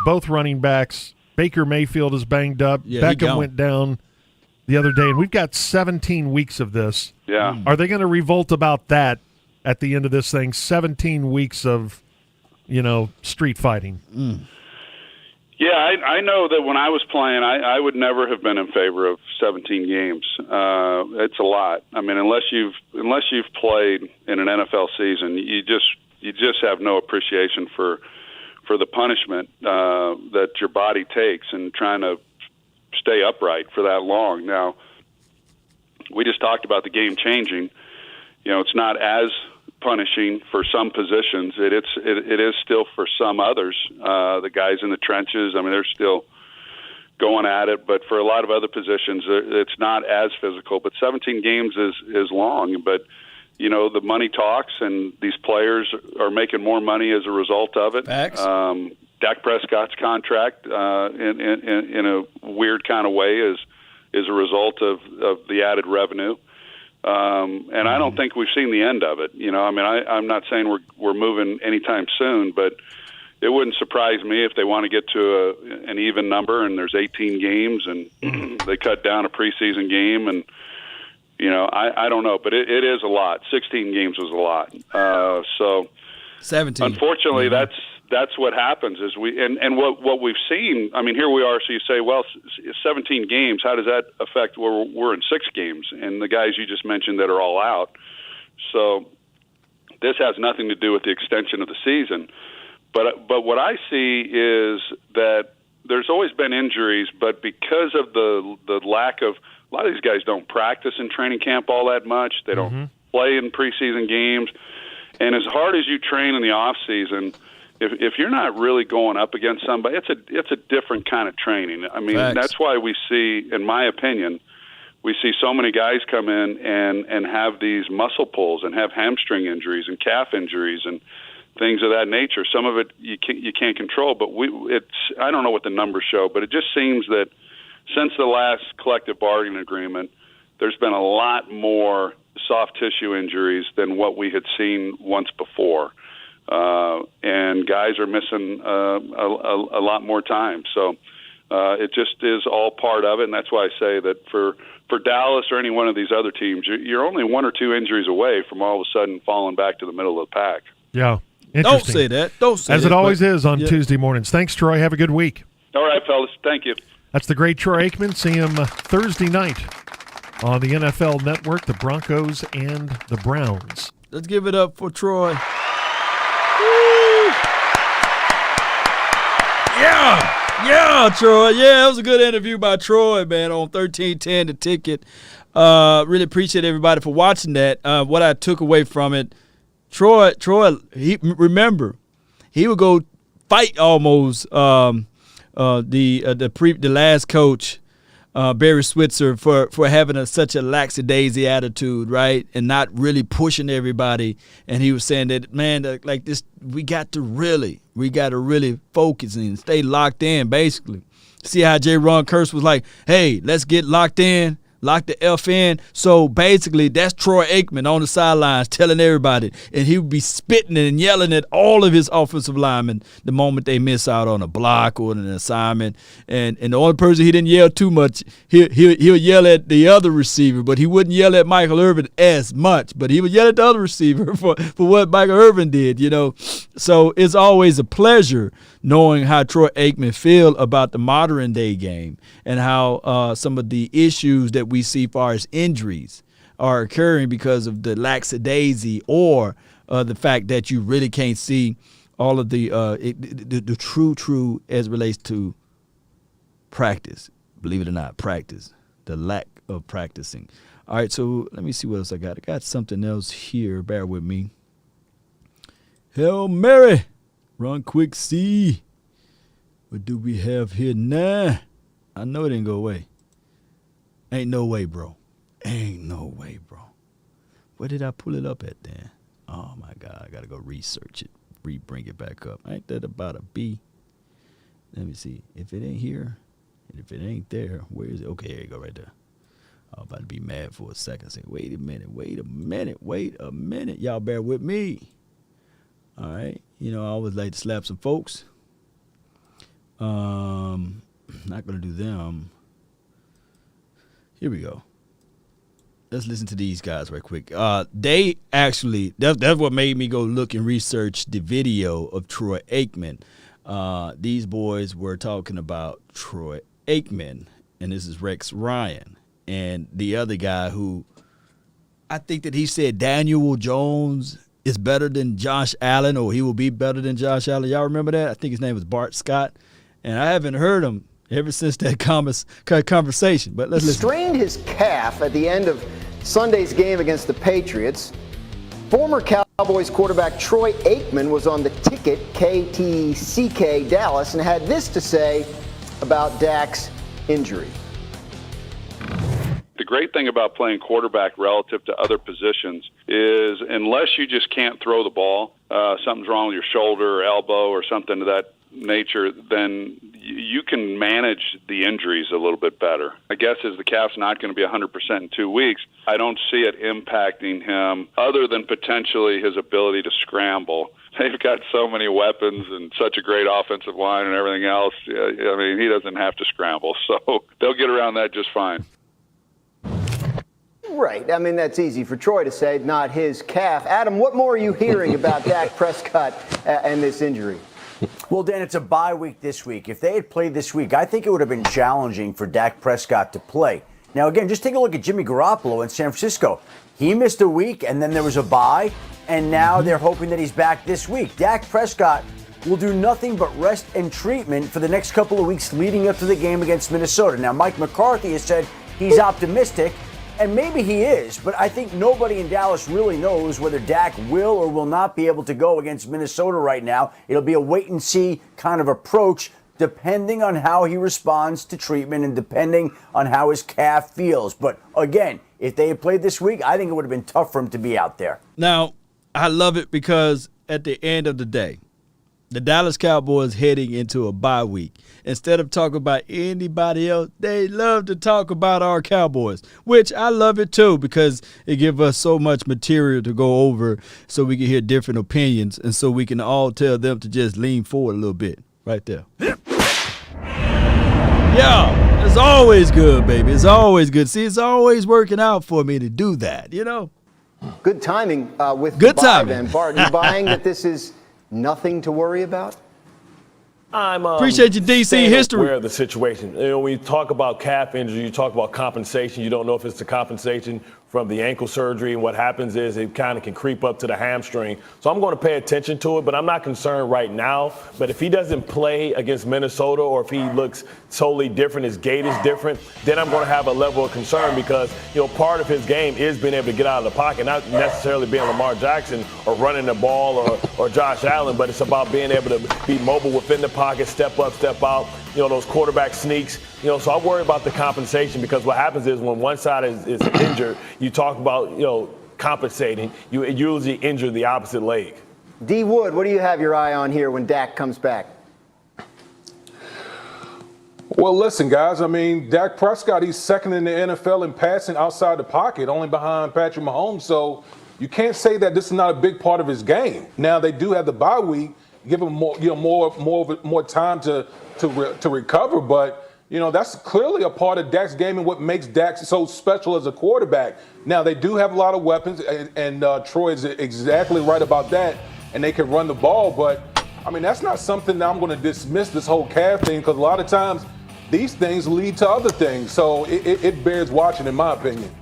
both running backs. Baker Mayfield is banged up. Beckham went down the other day, and we've got 17 weeks of this. Yeah. Are they going to revolt about that at the end of this thing? 17 weeks of, street fighting. Yeah, I know that when I was playing, I would never have been in favor of 17 games. It's a lot. I mean, unless you've played in an NFL season, you just have no appreciation for the punishment that your body takes and trying to stay upright for that long. Now, we just talked about the game changing. It's not as punishing for some positions. It is still for some others. The guys in the trenches, I mean, they're still going at it. But for a lot of other positions, it's not as physical. But 17 games is long. But the money talks, and these players are making more money as a result of it. Facts. Dak Prescott's contract, in a weird kind of way, is a result of the added revenue. And I don't think we've seen the end of it. I mean, I'm not saying we're moving anytime soon, but it wouldn't surprise me if they want to get to an even number and there's 18 games and they cut down a preseason game. And, I don't know, but it is a lot. 16 games was a lot. So 17. Unfortunately, that's what happens is what we've seen. I mean, here we are. So you say, well, 17 games. How does that affect? We're in 6 games, and the guys you just mentioned that are all out. So this has nothing to do with the extension of the season. But what I see is that there's always been injuries, but because of the lack of a lot of these guys don't practice in training camp all that much. They don't play in preseason games, and as hard as you train in the off season. If you're not really going up against somebody, it's a different kind of training. I mean, That's why we see, in my opinion, we see so many guys come in and have these muscle pulls and have hamstring injuries and calf injuries and things of that nature. Some of it you can't control, but I don't know what the numbers show, but it just seems that since the last collective bargaining agreement, there's been a lot more soft tissue injuries than what we had seen once before. And guys are missing a lot more time. So it just is all part of it, and that's why I say that for Dallas or any one of these other teams, you're only 1 or 2 injuries away from all of a sudden falling back to the middle of the pack. Yeah, don't say that. Don't say As that, it always is on Tuesday mornings. Thanks, Troy. Have a good week. All right, fellas. Thank you. That's the great Troy Aikman. See him Thursday night on the NFL Network, the Broncos and the Browns. Let's give it up for Troy. Yeah, Troy. Yeah, it was a good interview by Troy, man, on 1310 The Ticket. Really appreciate everybody for watching that. What I took away from it, Troy, remember, he would go fight almost the last coach, Barry Switzer, for having such a lackadaisy attitude, right, and not really pushing everybody. And he was saying that, man, like this, we got to really focus and stay locked in. Basically, see how Ron Kurtz was like, hey, let's get locked in. Lock the F in. So basically, that's Troy Aikman on the sidelines telling everybody. And he would be spitting and yelling at all of his offensive linemen the moment they miss out on a block or an assignment. And the only person he didn't yell too much, he'll yell at the other receiver, but he wouldn't yell at Michael Irvin as much. But he would yell at the other receiver for what Michael Irvin did, you know. So it's always a pleasure knowing how Troy Aikman feel about the modern day game and how some of the issues that we see as far as injuries are occurring because of the lackadaisy or the fact that you really can't see all of the true as it relates to practice. Believe it or not, practice. The lack of practicing. All right, so let me see what else I got. I got something else here. Bear with me. Hail Mary. Run quick, see. What do we have here now? I know it didn't go away. Ain't no way, bro. Ain't no way, bro. Where did I pull it up at then? Oh, my God. I got to go research it. Bring it back up. Ain't that about a B? Let me see. If it ain't here, and if it ain't there, where is it? Okay, here you go right there. I'm about to be mad for a second. Say, wait a minute. Y'all bear with me. All right. You know, I always like to slap some folks. Not going to do them. Here we go. Let's listen to these guys right quick. They actually, that's what made me go look and research the video of Troy Aikman. These boys were talking about Troy Aikman, and this is Rex Ryan. And the other guy who, I think that he said Daniel Jones is better than Josh Allen, or he will be better than Josh Allen. Y'all remember that? I think his name was Bart Scott. And I haven't heard him ever since that conversation. But let's listen. Strained his calf at the end of Sunday's game against the Patriots. Former Cowboys quarterback Troy Aikman was on the Ticket, KTCK Dallas, and had this to say about Dak's injury. The great thing about playing quarterback relative to other positions is unless you just can't throw the ball, something's wrong with your shoulder or elbow or something of that nature, then you can manage the injuries a little bit better. I guess as the calf's not going to be 100% in 2 weeks, I don't see it impacting him other than potentially his ability to scramble. They've got so many weapons and such a great offensive line and everything else. I mean, he doesn't have to scramble, so they'll get around that just fine. Right. I mean, that's easy for Troy to say, not his calf. Adam, what more are you hearing about Dak Prescott and this injury? Well, Dan, it's a bye week this week. If they had played this week, I think it would have been challenging for Dak Prescott to play. Now, again, just take a look at Jimmy Garoppolo in San Francisco. He missed a week, and then there was a bye, and now they're hoping that he's back this week. Dak Prescott will do nothing but rest and treatment for the next couple of weeks leading up to the game against Minnesota. Now, Mike McCarthy has said he's optimistic, and maybe he is, but I think nobody in Dallas really knows whether Dak will or will not be able to go against Minnesota right now. It'll be a wait-and-see kind of approach depending on how he responds to treatment and depending on how his calf feels. But again, if they had played this week, I think it would have been tough for him to be out there. Now, I love it because at the end of the day, the Dallas Cowboys heading into a bye week. Instead of talking about anybody else, they love to talk about our Cowboys, which I love it too because it gives us so much material to go over so we can hear different opinions and so we can all tell them to just lean forward a little bit right there. Yeah, it's always good, baby. It's always good. See, it's always working out for me to do that, you know? Good timing with good the buy, timing. then. Bart, are you buying that this is nothing to worry about? I'm appreciate your DC history. Aware of the situation. You know, when you talk about calf injury, you talk about compensation. You don't know if it's the compensation from the ankle surgery, and what happens is it kind of can creep up to the hamstring. So I'm going to pay attention to it, but I'm not concerned right now. But if he doesn't play against Minnesota, or if he looks totally different, his gait is different, then I'm going to have a level of concern, because, you know, part of his game is being able to get out of the pocket, not necessarily being Lamar Jackson or running the ball or Josh Allen, but it's about being able to be mobile within the pocket, step up, step out, you know, those quarterback sneaks. You know, so I worry about the compensation, because what happens is when one side is injured, you talk about, you know, compensating, you usually injure the opposite leg. D. Wood, what do you have your eye on here when Dak comes back? Well, listen, guys, I mean, Dak Prescott, he's second in the NFL in passing outside the pocket, only behind Patrick Mahomes. So you can't say that this is not a big part of his game. Now, they do have the bye week, give him more time to recover, but you know, that's clearly a part of Dak's game and what makes Dak so special as a quarterback. Now, they do have a lot of weapons, and Troy is exactly right about that, and they can run the ball. But, I mean, that's not something that I'm going to dismiss, this whole calf thing, because a lot of times these things lead to other things. So it bears watching, in my opinion.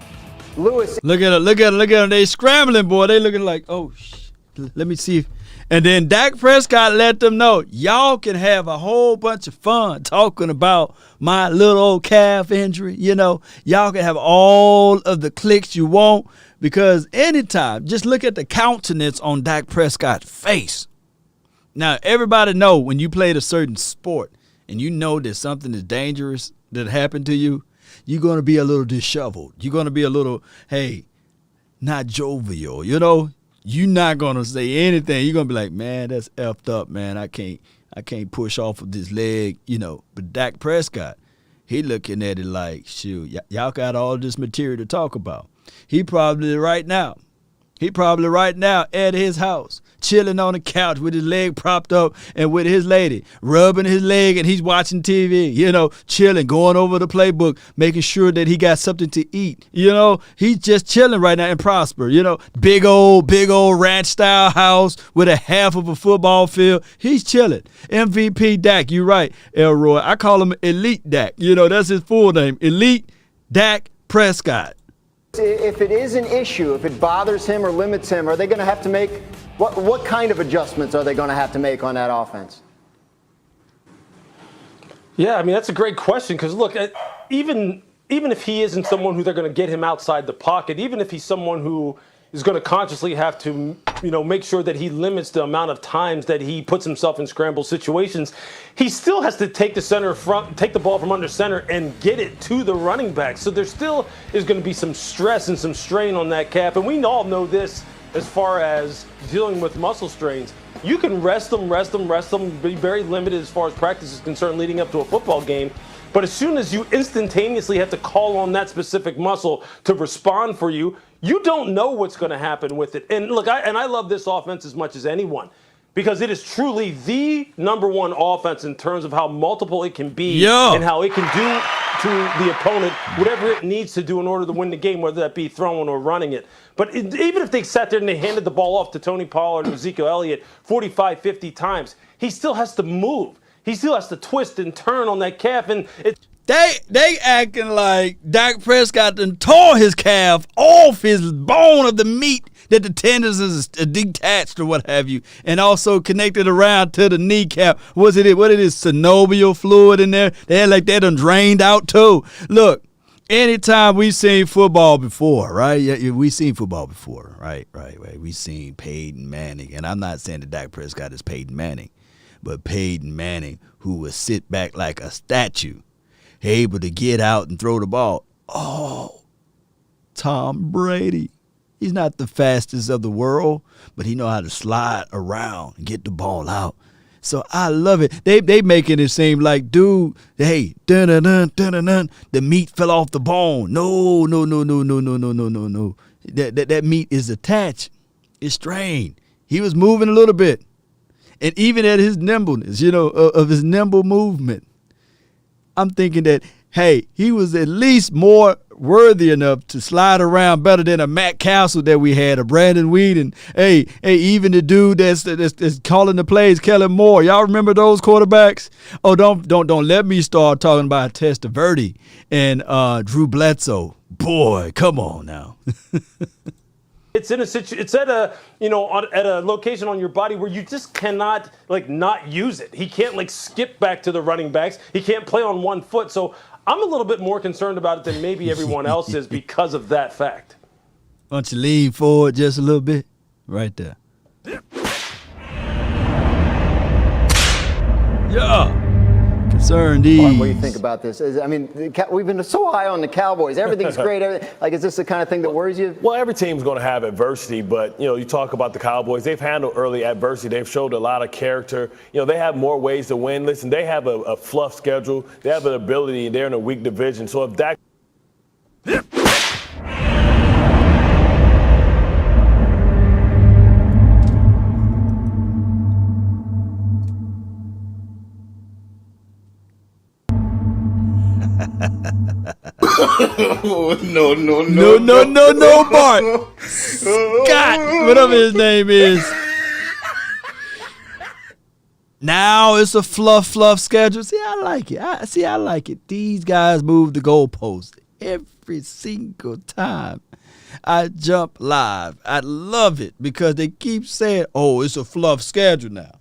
Lewis. Look at them. They scrambling, boy. They looking like, let me see. And then Dak Prescott let them know, y'all can have a whole bunch of fun talking about my little old calf injury. You know, y'all can have all of the clicks you want, because anytime, just look at the countenance on Dak Prescott's face. Now, everybody know when you played a certain sport and you know that something is dangerous that happened to you, you're going to be a little disheveled. You're going to be a little, not jovial, you know. You're not going to say anything. You're going to be like, man, that's effed up, man. I can't push off of this leg, you know. But Dak Prescott, he looking at it like, shoot, y'all got all this material to talk about. He probably right now at his house, chilling on the couch with his leg propped up and with his lady, rubbing his leg, and he's watching TV, you know, chilling, going over the playbook, making sure that he got something to eat. You know, he's just chilling right now and prosper, you know, big old ranch style house with a half of a football field. He's chilling. MVP Dak, you're right, Elroy. I call him Elite Dak. You know, that's his full name, Elite Dak Prescott. If it is an issue, if it bothers him or limits him, are they going to have to make what kind of adjustments are they going to have to make on that offense? Yeah, I mean, that's a great question, because look, even if he isn't someone who they're going to get him outside the pocket, even if he's someone who is going to consciously have to, you know, make sure that he limits the amount of times that he puts himself in scramble situations, he still has to take the ball from under center and get it to the running back. So there still is going to be some stress and some strain on that calf. And we all know this as far as dealing with muscle strains. You can rest them, be very limited as far as practice is concerned leading up to a football game. But as soon as you instantaneously have to call on that specific muscle to respond for you, you don't know what's going to happen with it. And look, I love this offense as much as anyone, because it is truly the number one offense in terms of how multiple it can be and how it can do to the opponent whatever it needs to do in order to win the game, whether that be throwing or running it. But even if they sat there and they handed the ball off to Tony Pollard or Ezekiel Elliott 45, 50 times, he still has to move. He still has to twist and turn on that calf, and They acting like Dak Prescott done tore his calf off his bone of the meat that the tendons is detached or what have you, and also connected around to the kneecap. What it is, synovial fluid in there? They had like that done drained out too. Look, anytime we've seen football before, right? Yeah, we've seen football before, right? We've seen Peyton Manning, and I'm not saying that Dak Prescott is Peyton Manning, but Peyton Manning, who would sit back like a statue, able to get out and throw the ball. Oh, Tom Brady. He's not the fastest of the world, but he know how to slide around and get the ball out. So I love it. They making it seem like, dude, hey, the meat fell off the bone. No. That meat is attached. It's strained. He was moving a little bit. And even at his nimbleness, you know, of his nimble movement, I'm thinking that hey, he was at least more worthy enough to slide around better than a Matt Castle that we had, a Brandon Whedon. Hey, even the dude that's calling the plays, Kellen Moore. Y'all remember those quarterbacks? Oh, don't let me start talking about Testaverde and Drew Bledsoe. Boy, come on now. It's at a at a location on your body where you just cannot not use it. He can't skip back to the running backs. He can't play on one foot. So I'm a little bit more concerned about it than maybe everyone else is because of that fact. Why don't you lean forward just a little bit? Right there. Yeah. Concerned these. What do you think about this? I mean, we've been so high on the Cowboys. Everything's great. Is this the kind of thing that worries you? Well, every team's going to have adversity, but, you talk about the Cowboys. They've handled early adversity. They've showed a lot of character. They have more ways to win. Listen, they have a fluff schedule. They have an ability. They're in a weak division. So if Dak No, Bart. Scott, whatever his name is. Now it's a fluff schedule. See, I like it. I like it. These guys move the goalposts every single time I jump live. I love it because they keep saying, oh, it's a fluff schedule now.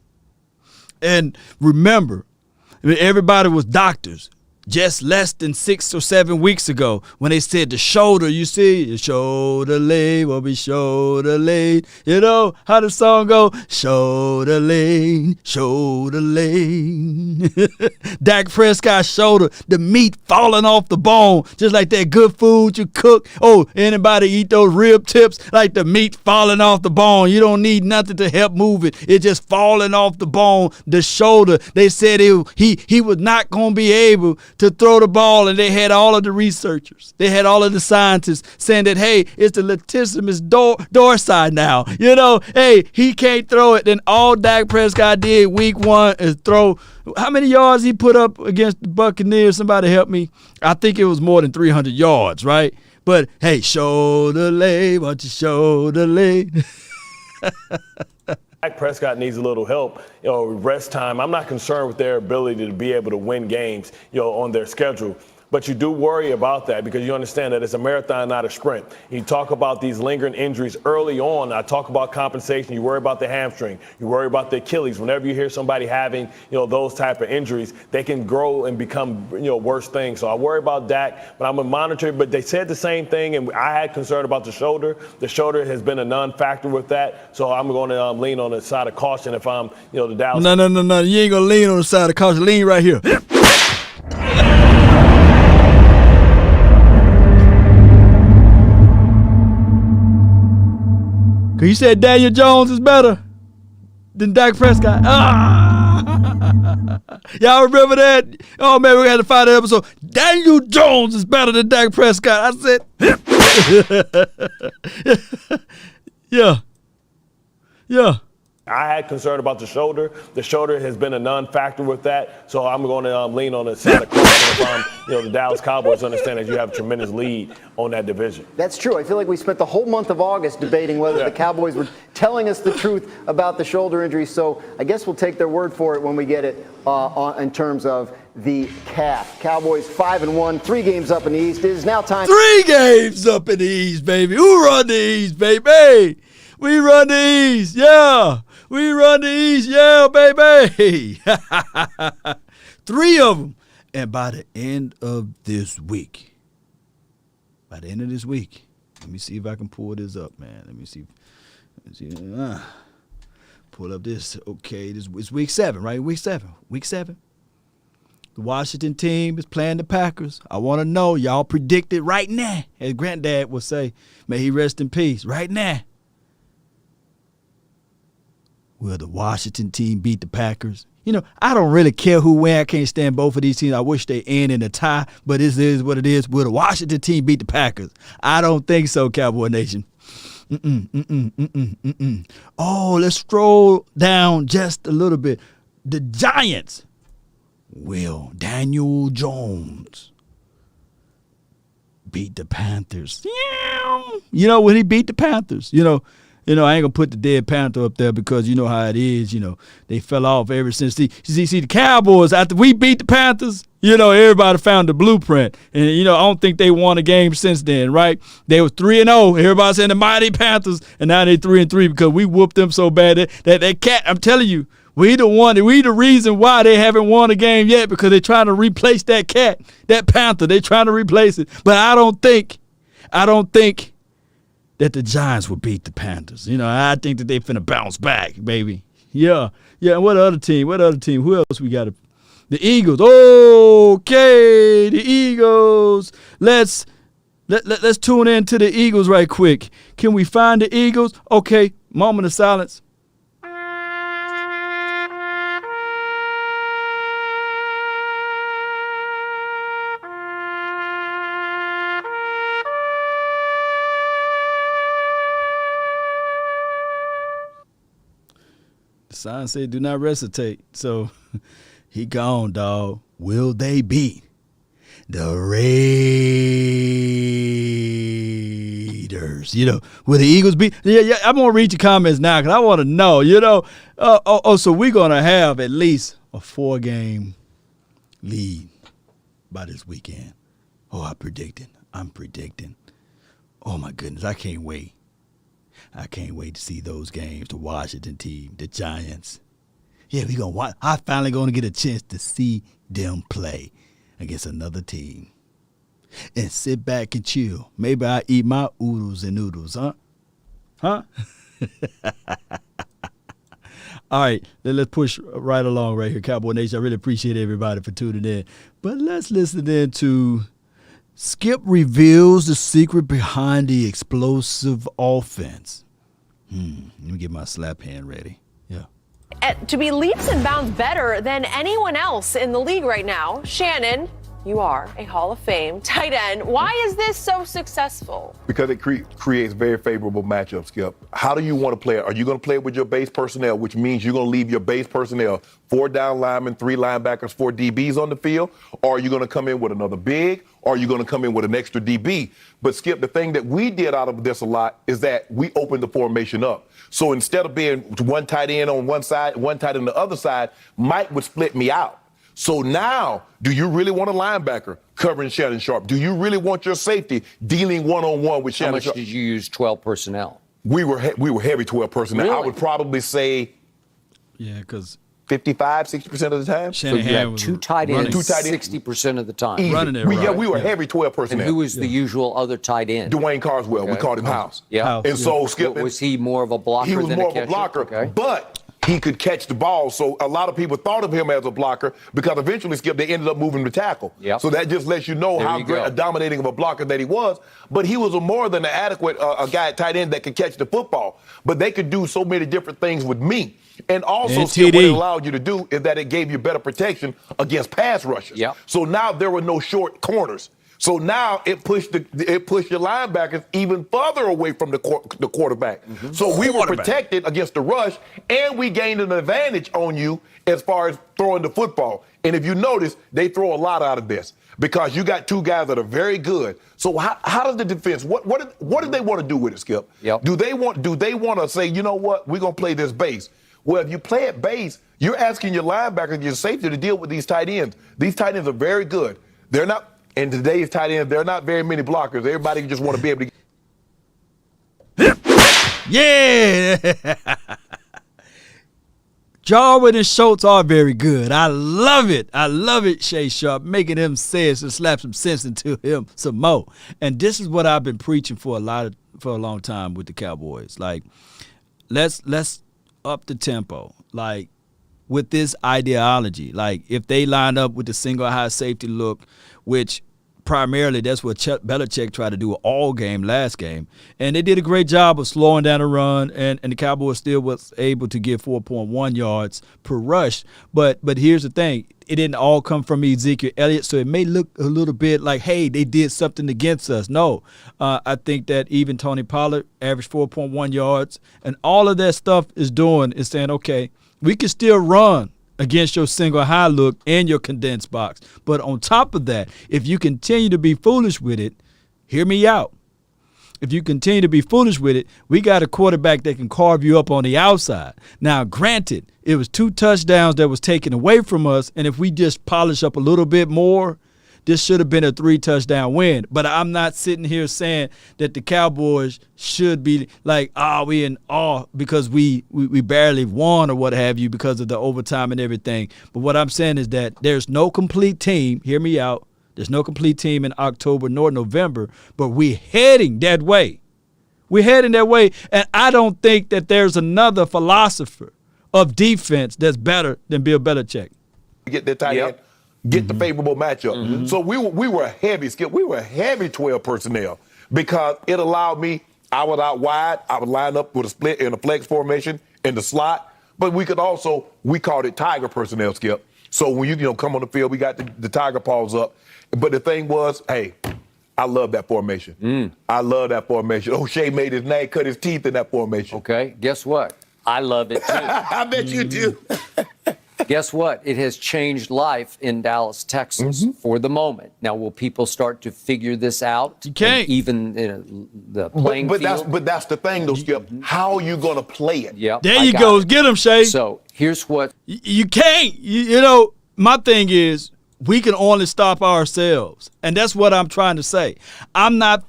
And remember, everybody was doctors. Just less than 6 or 7 weeks ago when they said the shoulder, you see, your shoulder lane will be shoulder lane. You know how the song go? Shoulder lane, shoulder lane. Dak Prescott's shoulder, the meat falling off the bone, just like that good food you cook. Oh, anybody eat those rib tips? Like the meat falling off the bone. You don't need nothing to help move it. It's just falling off the bone, the shoulder. They said he was not going to be able to throw the ball, and they had all of the researchers. They had all of the scientists saying that, hey, it's the latissimus dorsi now. Hey, he can't throw it. Then all Dak Prescott did week 1 is throw. How many yards he put up against the Buccaneers? Somebody help me. I think it was more than 300 yards, right? But, hey, shoulder lay, why don't you shoulder lay? Dak Prescott needs a little help, rest time. I'm not concerned with their ability to be able to win games, on their schedule. But you do worry about that because you understand that it's a marathon, not a sprint. You talk about these lingering injuries early on. I talk about compensation. You worry about the hamstring. You worry about the Achilles. Whenever you hear somebody having, those type of injuries, they can grow and become, worse things. So I worry about Dak, but I'm going to monitor it. But they said the same thing, and I had concern about the shoulder. The shoulder has been a non-factor with that. So I'm going to lean on the side of caution if I'm, the Dallas. No. You ain't going to lean on the side of caution. Lean right here. You said Daniel Jones is better than Dak Prescott. Y'all remember that? Oh, man, we had to find that episode. Daniel Jones is better than Dak Prescott. I said, yeah. I had concern about the shoulder. The shoulder has been a non-factor with that, so I'm going to lean on the side of caution if I'm, the Dallas Cowboys understand that you have a tremendous lead on that division. That's true. I feel like we spent the whole month of August debating whether the Cowboys were telling us the truth about the shoulder injury, so I guess we'll take their word for it when we get it in terms of the calf. Cowboys 5-1, 3 games up in the East. It is now time. 3 games up in the East, baby. Who run the East, baby? We run the East, yeah. We run the East, yeah, baby. 3 of them. And by the end of this week, let me see if I can pull this up, man. Let me see. Pull up this. Okay, it's week 7, right? Week 7. The Washington team is playing the Packers. I want to know, y'all predict it right now. As Granddad would say, may he rest in peace, right now. Will the Washington team beat the Packers? I don't really care who wins. I can't stand both of these teams. I wish they end in a tie, but this is what it is. Will the Washington team beat the Packers? I don't think so, Cowboy Nation. Oh, let's scroll down just a little bit. The Giants. Will Daniel Jones beat the Panthers. You know, when he beat the Panthers, I ain't gonna put the dead Panther up there because you know how it is. They fell off ever since. See the Cowboys, after we beat the Panthers, everybody found the blueprint. And, I don't think they won a game since then, right? They was 3-0. Everybody saying the mighty Panthers, and now they 3-3 because we whooped them so bad that cat, I'm telling you, we the reason why they haven't won a game yet, because they're trying to replace that cat, that Panther. They're trying to replace it. But I don't think that the Giants will beat the Panthers. I think that they finna bounce back, baby. Yeah. What other team? Who else we got? The Eagles. Okay, the Eagles. Let's tune in to the Eagles right quick. Can we find the Eagles? Okay, moment of silence. The sign said do not resuscitate. So he gone, dog. Will they beat the Raiders? Will the Eagles beat? Yeah, I'm going to read your comments now because I want to know, so we're going to have at least a 4-game lead by this weekend. I'm predicting. Oh, my goodness. I can't wait. I can't wait to see those games, the Washington team, the Giants. Yeah, we gonna watch. I finally gonna get a chance to see them play against another team and sit back and chill. Maybe I eat my oodles and noodles, huh? All right, let's push right along right here, Cowboy Nation. I really appreciate everybody for tuning in. But let's listen in to Skip reveals the secret behind the explosive offense. Let me get my slap hand ready. Yeah. To be leaps and bounds better than anyone else in the league right now. Shannon, you are a Hall of Fame tight end. Why is this so successful? Because it creates very favorable matchups, Skip. How do you want to play it? Are you going to play it with your base personnel, which means you're going to leave your base personnel, 4 down linemen, 3 linebackers, 4 DBs on the field? Or are you going to come in with another big? Or are you going to come in with an extra DB? But, Skip, the thing that we did out of this a lot is that we opened the formation up. So instead of being one tight end on one side, one tight end on the other side, Mike would split me out. So now, do you really want a linebacker covering Shannon Sharp? Do you really want your safety dealing one-on-one with Shannon Sharp? How much did you use 12 personnel? We were heavy 12 personnel. Really? I would probably say, because 55, 60% of the time. So you had 2 tight ends 60% of the time. Easy. Running it, we were heavy 12 personnel. And who was the usual other tight end? Dwayne Carswell. We called him House. Yeah. And so Skip, was he more of a blocker? He was than more a of a catcher? blocker, Okay. but he could catch the ball. So a lot of people thought of him as a blocker because eventually, Skip, they ended up moving to tackle. Yep. So that just lets you know There how you great go. a dominating of a blocker that he was. But he was a more than an adequate a guy at tight end that could catch the football. But they could do so many different things with me. And also, Skip, what it allowed you to do is that it gave you better protection against pass rushers. Yep. So now there were no short corners. So now it pushed your linebackers even further away from the quarterback. Mm-hmm. So we were protected against the rush, and we gained an advantage on you as far as throwing the football. And if you notice, they throw a lot out of this because you got 2 guys that are very good. So how does the defense? What do they want to do with it, Skip? Yep. Do they want to say, you know what, we're gonna play this base? Well, if you play it base, you're asking your linebackers, your safety to deal with these tight ends. These tight ends are very good. They're not. In today's tight ends, there are not very many blockers. Everybody just want to be able to. Yeah. Jarwin and Schultz are very good. I love it. Shay Sharp, making him say it and slap some sense into him some more. And this is what I've been preaching for a long time with the Cowboys. Like, let's up the tempo. Like, with this ideology, like if they line up with the single high safety look, which primarily that's what Belichick tried to do all game last game, and they did a great job of slowing down the run, and the Cowboys still was able to get 4.1 yards per rush. But here's the thing. It didn't all come from Ezekiel Elliott, so it may look a little bit like, hey, they did something against us. No, I think that even Tony Pollard averaged 4.1 yards, and all of that stuff is saying, okay, we can still run against your single high look and your condensed box. But on top of that, if you continue to be foolish with it, Hear me out. If you continue to be foolish with it, we got a quarterback that can carve you up on the outside. Now, granted, it was 2 touchdowns that was taken away from us, and if we just polish up a little bit more, this should have been a 3-touchdown win. But I'm not sitting here saying that the Cowboys should be like, we in awe because we barely won or what have you because of the overtime and everything. But what I'm saying is that there's no complete team. Hear me out. There's no complete team in October nor November, but we're heading that way. We're heading that way, and I don't think that there's another philosopher of defense that's better than Bill Belichick. Get that tight end, get the favorable matchup. So we were heavy, Skip. We were heavy 12 personnel because it allowed me, I was out wide, I would line up with a split in a flex formation in the slot, but we could also, we called it tiger personnel, Skip. So when you come on the field, we got the tiger paws up. But the thing was, hey, I love that formation. I love that formation. O'Shea made his name, cut his teeth in that formation. Okay, guess what? I love it too. I bet you do. Guess what? It has changed life in Dallas, Texas for the moment. Now, will people start to figure this out? You can't. Even the playing field? But that's the thing, though, Skip. How are you going to play it? Yep, there you go. Get him, Shay. So here's what. You can't. You know, my thing is, we can only stop ourselves. And that's what I'm trying to say. I'm not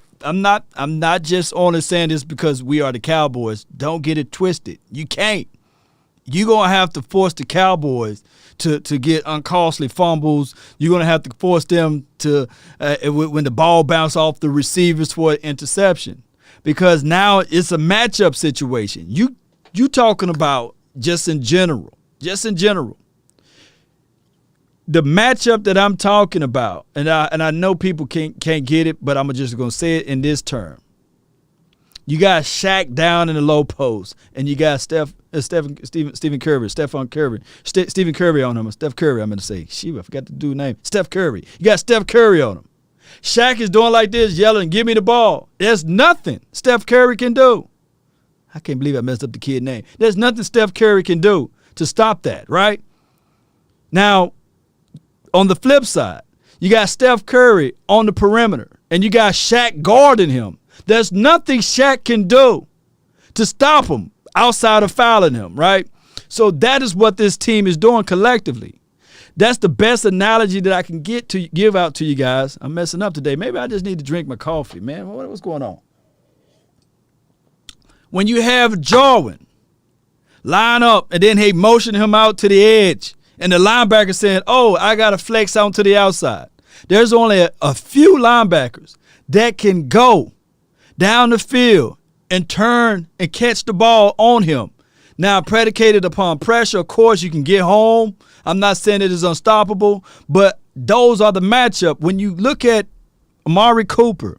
just only saying this because we are the Cowboys. Don't get it twisted. You can't. You're going to have to force the Cowboys to get uncostly fumbles. You're going to have to force them to, when the ball bounces off the receivers for an interception. Because now it's a matchup situation. You talking about just in general. The matchup that I'm talking about, and I know people can't get it, but I'm just going to say it in this term. You got Shaq down in the low post, and you got Stephen Curry on him. Steph Curry, I'm going to say. Shoot, I forgot the dude's name. Steph Curry. You got Steph Curry on him. Shaq is doing like this, yelling, give me the ball. There's nothing Steph Curry can do. I can't believe I messed up the kid's name. There's nothing Steph Curry can do to stop that, right? Now, on the flip side, you got Steph Curry on the perimeter, and you got Shaq guarding him. There's nothing Shaq can do to stop him outside of fouling him, right? So that is what this team is doing collectively. That's the best analogy that I can give out to you guys. I'm messing up today. Maybe I just need to drink my coffee, man. What's going on? When you have Jarwin line up and then he motion him out to the edge, and the linebacker saying, I got to flex out to the outside. There's only a few linebackers that can go down the field and turn and catch the ball on him. Now, predicated upon pressure, of course, you can get home. I'm not saying it is unstoppable, but those are the matchup. When you look at Amari Cooper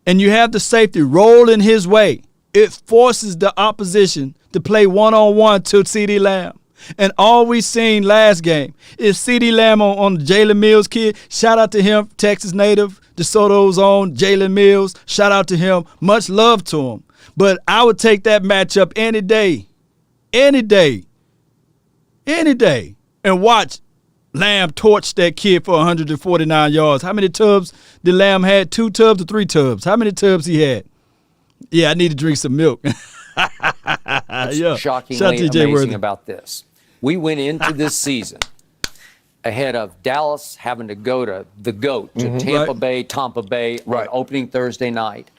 and you have the safety rolling his way, it forces the opposition to play one-on-one to CeeDee Lamb. And all we seen last game is CeeDee Lamb on the Jalen Mills kid. Shout out to him, Texas native, DeSoto's own Jalen Mills. Shout out to him. Much love to him. But I would take that matchup any day, and watch Lamb torch that kid for 149 yards. How many tubs did Lamb had? 2 tubs or 3 tubs? How many tubs he had? Yeah, I need to drink some milk. What's shockingly amazing about this, we went into this season ahead of Dallas having to go to the GOAT, to Tampa Bay on opening Thursday night.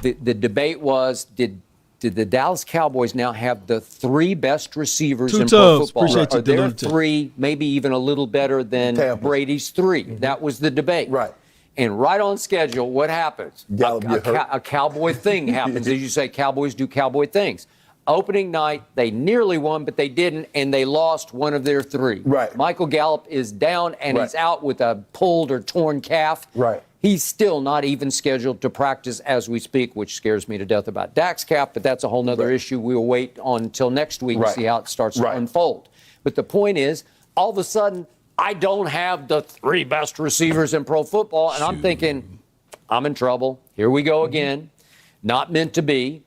The debate was, did the Dallas Cowboys now have the 3 best receivers in pro football? Are their 3 maybe even a little better than Brady's 3? That was the debate. Right. And right on schedule, what happens? A Cowboy thing happens. As you say, Cowboys do Cowboy things. Opening night, they nearly won, but they didn't, and they lost one of their 3. Right. Michael Gallup is down, and he's out with a pulled or torn calf. Right. He's still not even scheduled to practice as we speak, which scares me to death about Dak's calf, but that's a whole other issue. We'll wait until next week to see how it starts to unfold. But the point is, all of a sudden, I don't have the 3 best receivers in pro football, and I'm thinking, I'm in trouble. Here we go again. Not meant to be.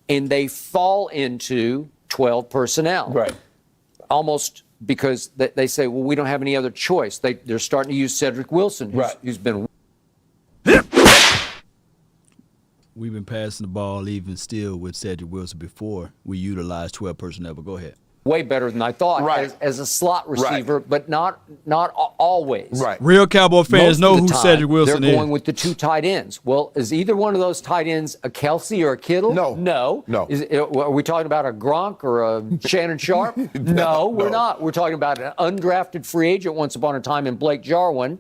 And they fall into 12 personnel. Right. Almost because they say, well, we don't have any other choice. They're starting to use Cedric Wilson, who's been we've been passing the ball even still with Cedric Wilson before we utilized 12 personnel. But go ahead. Way better than I thought as a slot receiver, but not always. Right. Real Cowboy fans know who Cedric Wilson is. They're going with the 2 tight ends. Well, is either one of those tight ends a Kelsey or a Kittle? No. Are we talking about a Gronk or a Shannon Sharp? No, we're not. We're talking about an undrafted free agent once upon a time in Blake Jarwin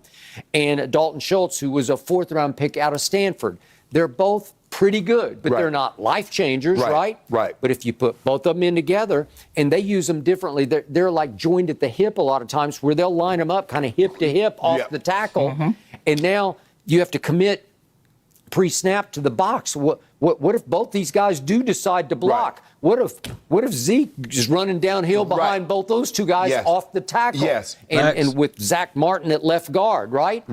and Dalton Schultz, who was a 4th-round pick out of Stanford. They're both pretty good, but they're not life changers, right? Right. But if you put both of them in together, and they use them differently, they're like joined at the hip a lot of times, where they'll line them up kind of hip to hip off the tackle, and now you have to commit pre-snap to the box. What if both these guys do decide to block? What if Zeke is running downhill behind both those two guys off the tackle? And with Zach Martin at left guard, right?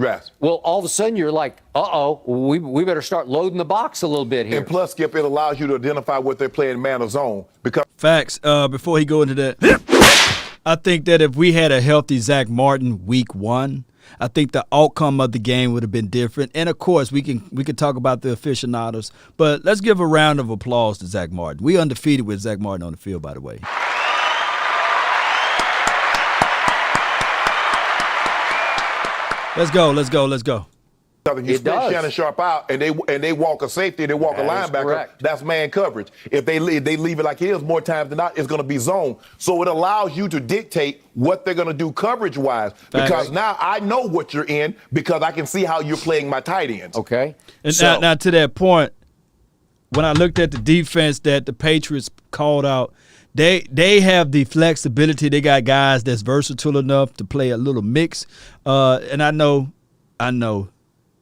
Well, all of a sudden you're like, we better start loading the box a little bit here. And plus, Skip, it allows you to identify what they're playing man or zone. Because Facts. Before he go into that, I think that if we had a healthy Zach Martin week 1, I think the outcome of the game would have been different. And, of course, we can talk about the aficionados. But let's give a round of applause to Zach Martin. We undefeated with Zach Martin on the field, by the way. Let's go. You split Shannon Sharp out, and they walk a safety, they walk a linebacker. Correct. That's man coverage. If they leave it like it is, more times than not, it's going to be zone. So it allows you to dictate what they're going to do coverage-wise. Because now I know what you're in because I can see how you're playing my tight ends. Okay. And now to that point, when I looked at the defense that the Patriots called out, they have the flexibility. They got guys that's versatile enough to play a little mix. And I know.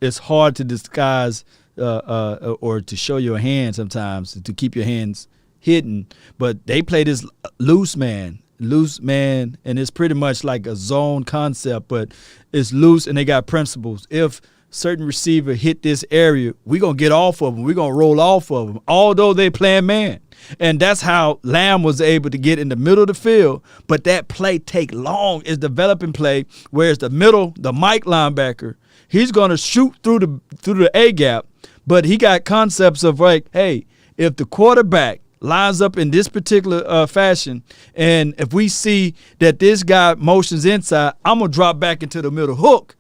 It's hard to disguise or to show your hand sometimes, to keep your hands hidden. But they play this loose man, and it's pretty much like a zone concept, but it's loose and they got principles. If certain receiver hit this area, we're going to get off of them. We're going to roll off of them, although they playing man. And that's how Lamb was able to get in the middle of the field. But that play take long. It's developing play, whereas the middle, the Mike linebacker, he's going to shoot through the A-gap, but he got concepts of like, hey, if the quarterback lines up in this particular fashion, and if we see that this guy motions inside, I'm going to drop back into the middle hook.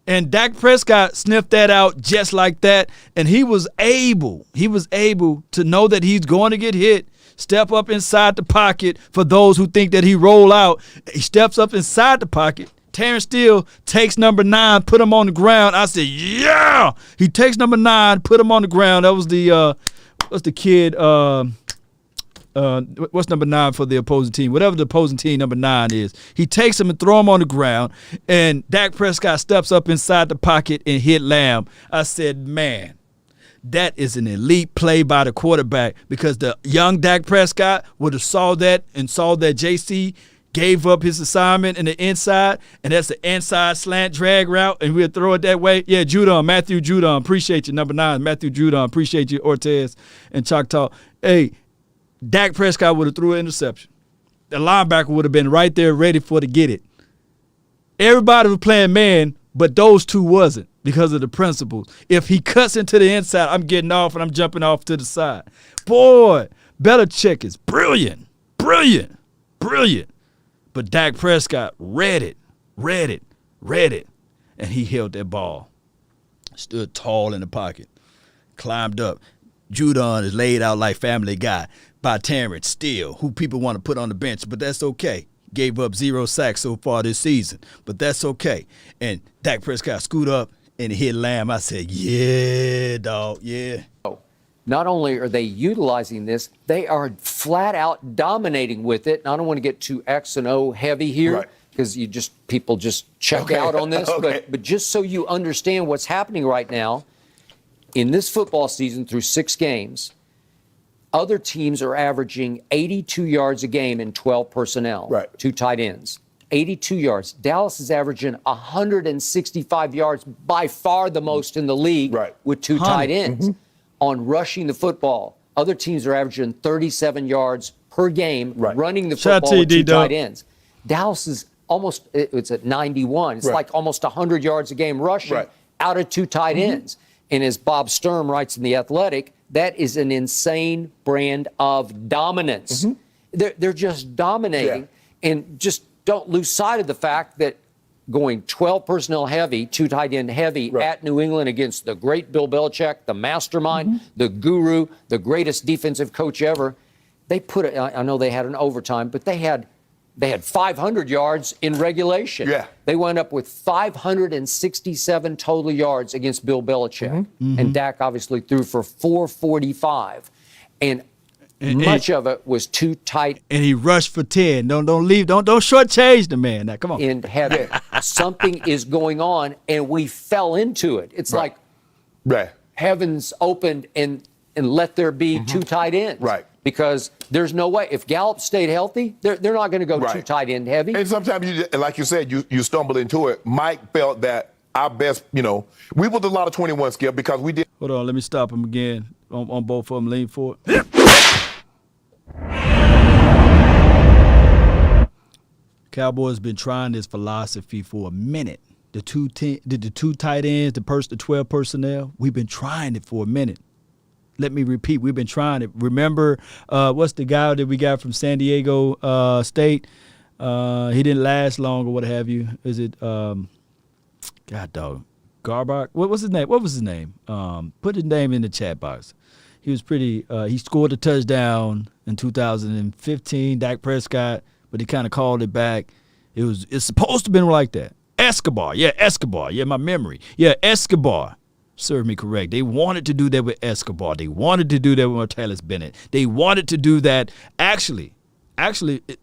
And Dak Prescott sniffed that out just like that, and he was able to know that he's going to get hit, step up inside the pocket. For those who think that he roll out, he steps up inside the pocket. Terrence Steele takes number 9, put him on the ground. I said, yeah! He takes number 9, put him on the ground. That was what's the kid, what's number 9 for the opposing team? Whatever the opposing team number 9 is. He takes him and throw him on the ground, and Dak Prescott steps up inside the pocket and hit Lamb. I said, man, that is an elite play by the quarterback, because the young Dak Prescott would have saw that JC gave up his assignment in the inside, and that's the inside slant drag route, and we'll throw it that way. Yeah, Matthew Judon, appreciate you. Number 9, Matthew Judon, appreciate you, Ortez and Choctaw. Hey, Dak Prescott would have threw an interception. The linebacker would have been right there ready to get it. Everybody was playing man, but those two wasn't because of the principles. If he cuts into the inside, I'm getting off and I'm jumping off to the side. Boy, Belichick is brilliant. But Dak Prescott read it, and he held that ball. Stood tall in the pocket, climbed up. Judon is laid out like Family Guy by Terrence Steele, who people want to put on the bench, but that's okay. Gave up 0 sacks so far this season, but that's okay. And Dak Prescott scoot up and hit Lamb. I said, yeah, dog, yeah. Not only are they utilizing this, they are flat out dominating with it. And I don't want to get too X and O heavy here, because people just check out on this. But just so you understand what's happening right now, in this football season through 6 games, other teams are averaging 82 yards a game in 12 personnel, 2 tight ends. 82 yards. Dallas is averaging 165 yards, by far the most in the league, with 2 tight ends. On rushing the football, other teams are averaging 37 yards per game running the football with 2 tight ends. Dallas is it's at 91. It's like almost 100 yards a game rushing out of 2 tight ends. And as Bob Sturm writes in The Athletic, that is an insane brand of dominance. They're just dominating. And just don't lose sight of the fact that going 12 personnel heavy, 2 tight end heavy at New England against the great Bill Belichick, the mastermind, the guru, the greatest defensive coach ever, they put it, I know they had an overtime, but they had 500 yards in regulation. They wound up with 567 total yards against Bill Belichick. And Dak obviously threw for 445. And much of it was too tight. And he rushed for 10. Don't shortchange the man. Now, come on. And something is going on, and we fell into it. It's like heavens opened and let there be 2 tight ends. Because there's no way. If Gallup stayed healthy, they're not going to go 2 tight end heavy. And sometimes, like you said, you stumble into it. Mike felt that our best, we put a lot of 21 Skip because we did. Hold on, let me stop him again on both of them. Lean forward. Cowboys been trying this philosophy for a minute. The two tight ends, the 12 personnel, we've been trying it for a minute. Let me repeat, we've been trying it. Remember, what's the guy that we got from San Diego State? He didn't last long or what have you. Is it, God dog, Garbach? What was his name? Put his name in the chat box. He was pretty, he scored a touchdown in 2015, Dak Prescott, but he kind of called it back. It's supposed to have been like that. Escobar. Yeah, my memory. Yeah, Escobar. Serve me correct. They wanted to do that with Escobar. They wanted to do that with Martellus Bennett. They wanted to do that. Actually,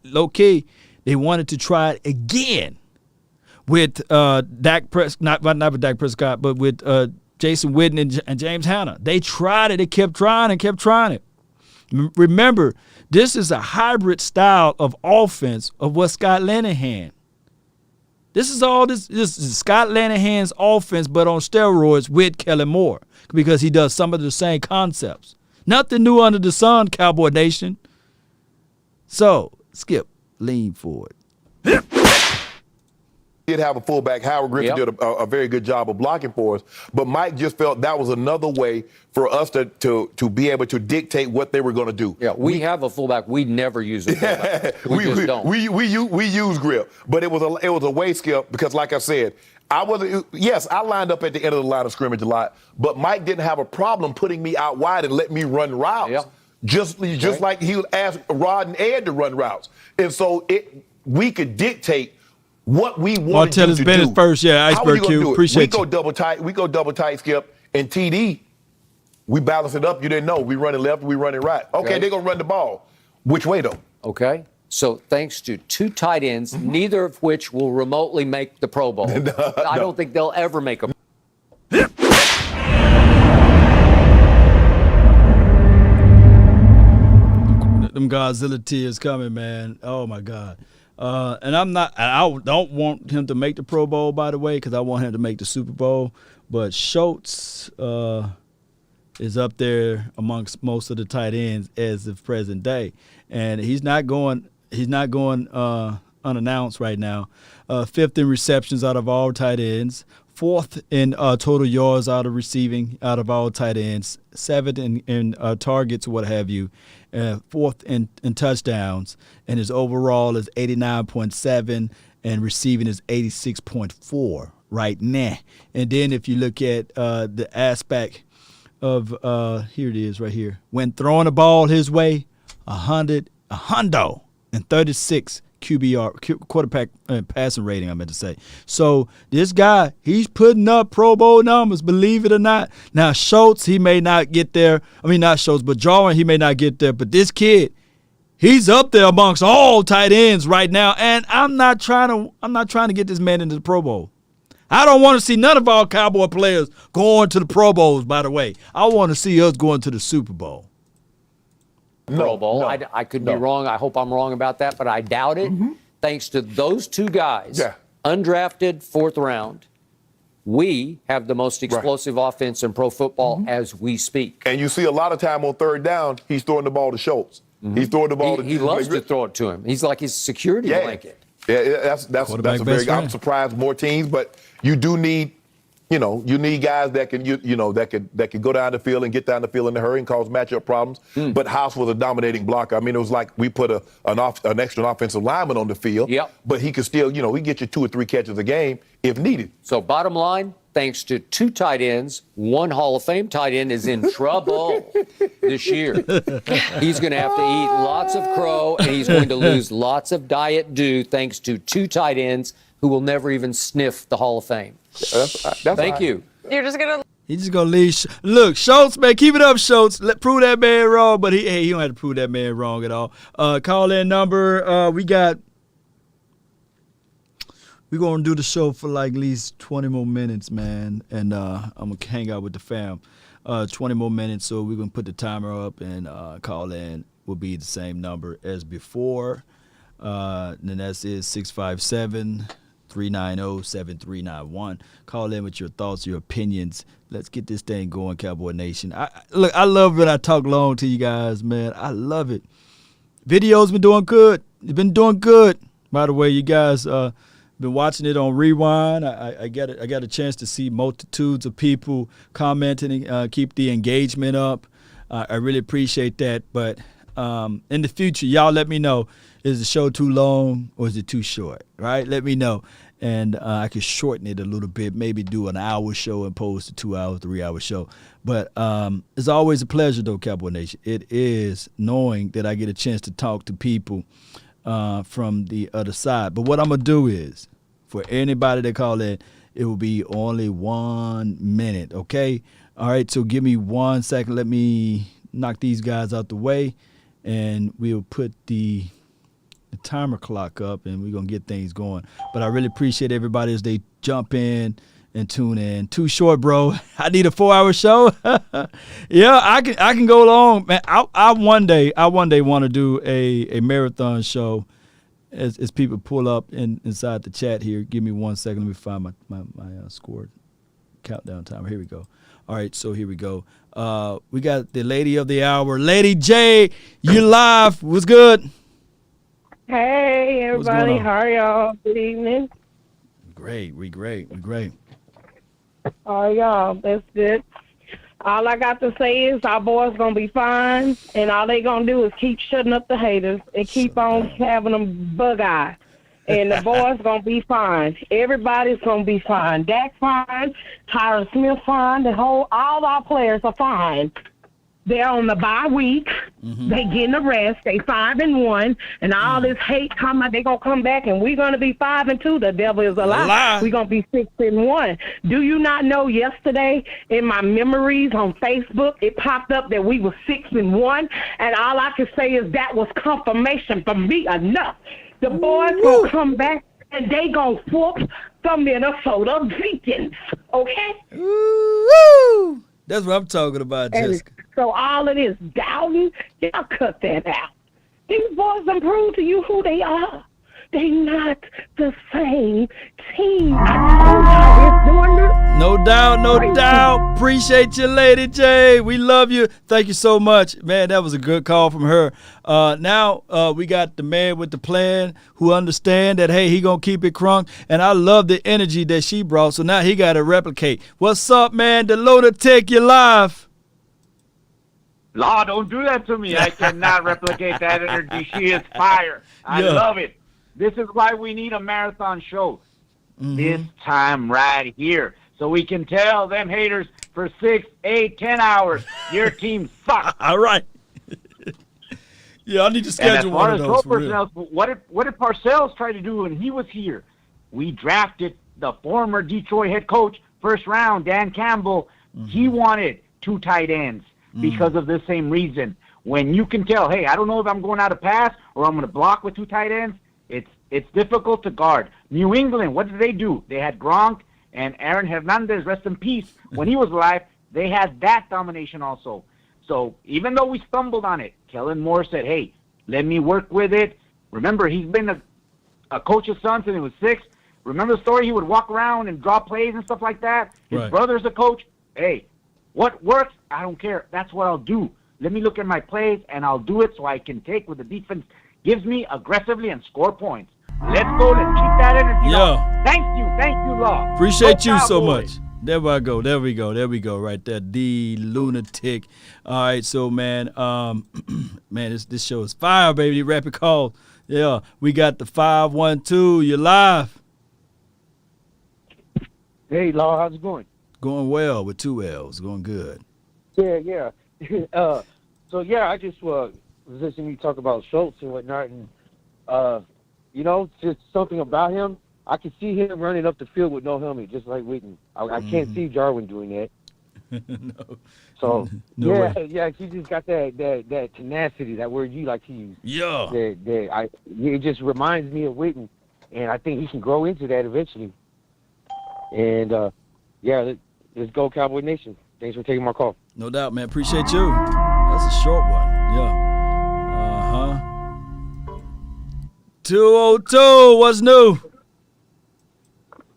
low key, they wanted to try it again with Dak Prescott, not with Dak Prescott, but with Jason Witten and James Hanna. They tried it. They kept trying it. Remember, this is a hybrid style of offense of what Scott Linehan. This is Scott Linehan's offense, but on steroids with Kellen Moore because he does some of the same concepts. Nothing new under the sun, Cowboy Nation. So, Skip, lean forward. Did have a fullback. Howard Griffin did a very good job of blocking for us, but Mike just felt that was another way for us to be able to dictate what they were going to do. Yeah, we have a fullback. We never use a fullback. We just don't. We use Grip, but it was a way, Skip, because like I said, I lined up at the end of the line of scrimmage a lot, but Mike didn't have a problem putting me out wide and letting me run routes. Just like he would ask Rod and Ed to run routes, and so we could dictate what we wanted you to Bennett do. First, Iceberg Q. Appreciate you. We go double tight, Skip, and TD. We balance it up. You didn't know. We running left, we running right. Okay, they're gonna run the ball. Which way though? Okay. So thanks to 2 tight ends, neither of which will remotely make the Pro Bowl. I don't think they'll ever make a. Them Godzilla tears coming, man. Oh my God. And I don't want him to make the Pro Bowl, by the way, because I want him to make the Super Bowl. But Schultz is up there amongst most of the tight ends as of present day, and he's not going unannounced right now. 5th in receptions out of all tight ends, 4th in total yards out of receiving out of all tight ends, 7th in targets, what have you. 4th in touchdowns, and his overall is 89.7, and receiving is 86.4 right now. And then if you look at the aspect of here it is right here, when throwing the ball his way, 136 QBR, quarterback passing rating, I meant to say. So this guy, he's putting up Pro Bowl numbers, believe it or not. Now, Schultz, he may not get there. I mean, not Schultz, but Jarwin, he may not get there. But this kid, he's up there amongst all tight ends right now. And I'm not trying to get this man into the Pro Bowl. I don't want to see none of our Cowboy players going to the Pro Bowls, by the way. I want to see us going to the Super Bowl. Pro Bowl. I could be wrong. I hope I'm wrong about that, but I doubt it. Thanks to those 2 guys, undrafted 4th round, we have the most explosive offense in pro football as we speak. And you see a lot of time on 3rd down, he's throwing the ball to Schultz. He's throwing the ball to He loves to throw it to him. He's like his security blanket. Yeah, that's a very good. I'm surprised more teams, but you do need You need guys that can that can go down the field and get down the field in a hurry and cause matchup problems. But House was a dominating blocker. I mean, it was like we put an extra offensive lineman on the field. Yep. But he could still, he get you 2 or 3 catches a game if needed. So bottom line, thanks to 2 tight ends, 1 Hall of Fame tight end is in trouble this year. He's going to have to eat lots of crow, and he's going to lose lots of diet dew thanks to 2 tight ends who will never even sniff the Hall of Fame. Thank you. You're just going to... He's just going to leave. Look, Schultz, man, keep it up, Schultz. Prove that man wrong, but he don't have to prove that man wrong at all. Call-in number, we're going to do the show for like at least 20 more minutes, man, and I'm going to hang out with the fam. 20 more minutes, so we're going to put the timer up, and call-in will be the same number as before. And that's 657-390-7391. Call in with your thoughts, your opinions. Let's get this thing going, Cowboy Nation. I love when I talk long to you guys, man. I love it. Video's been doing good. It's been doing good. By the way, you guys been watching it on Rewind. I got a chance to see multitudes of people commenting, keep the engagement up. I really appreciate that. But in the future, y'all let me know. Is the show too long or is it too short? Right? Let me know. And I could shorten it a little bit, maybe do an hour show opposed to 2 hours, 3 hour show. But it's always a pleasure, though, Cowboy Nation. It is knowing that I get a chance to talk to people from the other side. But what I'm going to do is, for anybody that call in, it will be only 1 minute, okay? All right, so give me 1 second. Let me knock these guys out the way, and we'll put the timer clock up, and we're going to get things going. But I really appreciate everybody as they jump in and tune in. Too short, bro. I need a 4-hour show. Yeah, I can go long, man. I one day want to do a marathon show as people pull up inside the chat here. Give me 1 second. Let me find my score countdown timer. Here we go. All right, so here we go. We got the lady of the hour, Lady J. You live. What's good? Hey, everybody. How are y'all? Good evening. Great. We great. Oh, y'all. That's good. All I got to say is our boys going to be fine, and all they going to do is keep shutting up the haters and keep on having them bug eye. And the boys going to be fine. Everybody's going to be fine. Dak fine. Tyron Smith fine. All our players are fine. They're on the bye week. Mm-hmm. They getting a rest. They 5-1, and all this hate talking about they gonna come back and we're gonna be 5-2. The devil is a lie. We're gonna be 6-1. Do you not know? Yesterday in my memories on Facebook, it popped up that we were 6-1, and all I can say is that was confirmation for me enough. The boys gonna come back and they gonna whoop the Minnesota Vikings. Okay. Woo! That's what I'm talking about, Jessica. So all of this doubting, y'all cut that out. These boys done prove to you who they are. They not the same team. No doubt. Appreciate you, Lady J. We love you. Thank you so much. Man, that was a good call from her. Now we got the man with the plan who understand that, hey, he going to keep it crunk. And I love the energy that she brought. So now he got to replicate. What's up, man? The Loader Tech, you live. Law, don't do that to me. I cannot replicate that energy. She is fire. I love it. This is why we need a marathon show. Mm-hmm. This time right here. So we can tell them haters for 6, 8, 10 hours, your team sucks. All right. Yeah, I need to schedule one of those. For real. What did Parcells try to do when he was here? We drafted the former Detroit head coach, first round, Dan Campbell. Mm-hmm. He wanted 2 tight ends because of the same reason. When you can tell, hey, I don't know if I'm going out of pass or I'm going to block with 2 tight ends, it's difficult to guard. New England, what did they do? They had Gronk and Aaron Hernandez, rest in peace. When he was alive, they had that domination also. So even though we stumbled on it, Kellen Moore said, hey, let me work with it. Remember, he's been a coach's son since he was 6. Remember the story? He would walk around and draw plays and stuff like that. His brother's a coach. Hey, what works? I don't care. That's what I'll do. Let me look at my plays, and I'll do it so I can take what the defense gives me aggressively and score points. Let's go. Let's keep that energy. Yeah. Thank you, Law. Appreciate you so much. There we go. There we go. Right there. The lunatic. All right, so man, man, this show is fire, baby. Rapid call. Yeah, we got the 512. You're live. Hey, Law, how's it going? Going well with 2 L's. Going good. Yeah. So yeah, I just was listening to you talk about Schultz and whatnot, and just something about him. I can see him running up the field with no helmet, just like Witten. I can't see Jarwin doing that. No. So No yeah, he just got that tenacity, that word you like to use. Yeah. It just reminds me of Witten, and I think he can grow into that eventually. And let's go Cowboy Nation. Thanks for taking my call. No doubt, man. Appreciate you. That's a short one. Yeah. 202. What's new?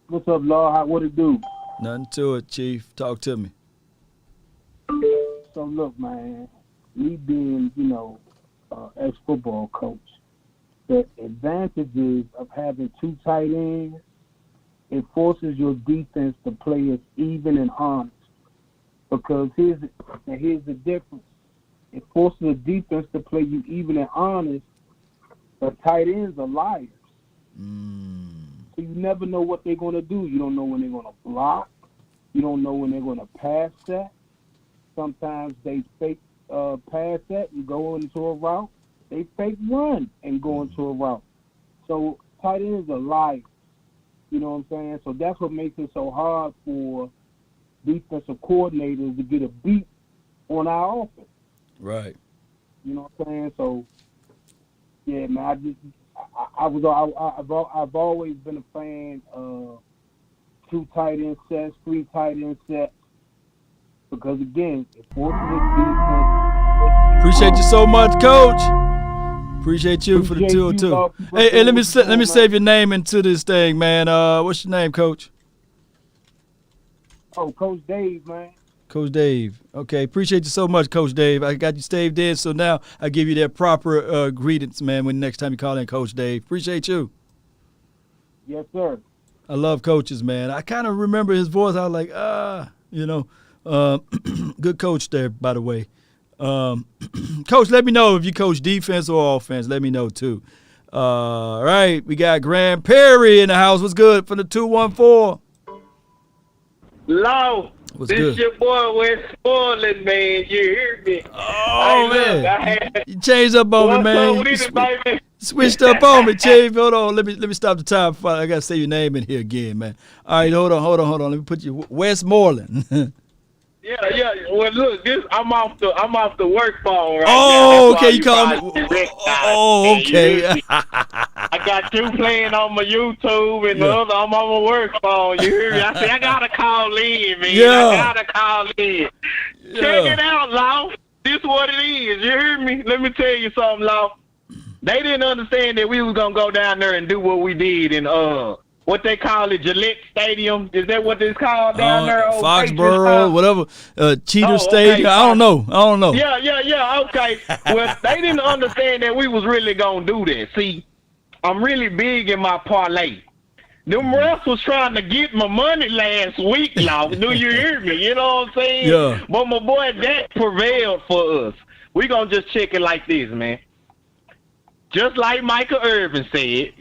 What's up, Law? What it do? Nothing to it, Chief. Talk to me. So look, man, me being, ex-football coach, the advantages of having 2 tight ends, it forces your defense to play as even and honest. Because here's the difference. It forces the defense to play you even and honest, but tight ends are liars. So you never know what they're going to do. You don't know when they're going to block. You don't know when they're going to pass that. Sometimes they fake pass that and go into a route. They fake run and go into a route. So tight ends are liars. You know what I'm saying? So that's what makes it so hard for defensive coordinators to get a beat on our offense. Right. You know what I'm saying? So, yeah, man, I've always been a fan of 2 tight end sets, 3 tight end sets, because again, it forces the defense. Appreciate you so much, Coach. Appreciate you for the 202. Hey, let me save your name into this thing, man. What's your name, Coach? Oh, Coach Dave, man. Coach Dave. Okay, appreciate you so much, Coach Dave. I got you saved in, so now I give you that proper greetings, man, when next time you call in Coach Dave. Appreciate you. Yes, sir. I love coaches, man. I kind of remember his voice. I was like, good coach there, by the way. Coach, let me know if you coach defense or offense. Let me know, too. All right, we got Grand Perry in the house. What's good for the 214? Law, What's this good? Your boy Wes Spoiling, man. You hear me? Oh, man. You changed up on me, man. Baby? Switched up on me, Chief. Hold on. Let me stop the time. Before I got to say your name in here again, man. All right, hold on. Let me put you Westmoreland. Yeah. Well, look, I'm off the work phone right now. Oh, okay. You call me. Oh, okay. I got 2 playing on my YouTube and the other I'm on my work phone. You hear me? I say I gotta call in, man. Yeah. I gotta call in. Yeah. Check it out, Law. This what it is. You hear me? Let me tell you something, Law. They didn't understand that we was gonna go down there and do what we did in what they call it, Gillette Stadium. Is that what it's called down there? Foxborough, whatever. Cheater Stadium. I don't know. Yeah. Okay. Well, they didn't understand that we was really gonna do that. See, I'm really big in my parlay. Them refs was trying to get my money last week, Law. Do you hear me? You know what I'm saying? Yeah. But my boy Dak prevailed for us. We gonna just check it like this, man. Just like Michael Irvin said,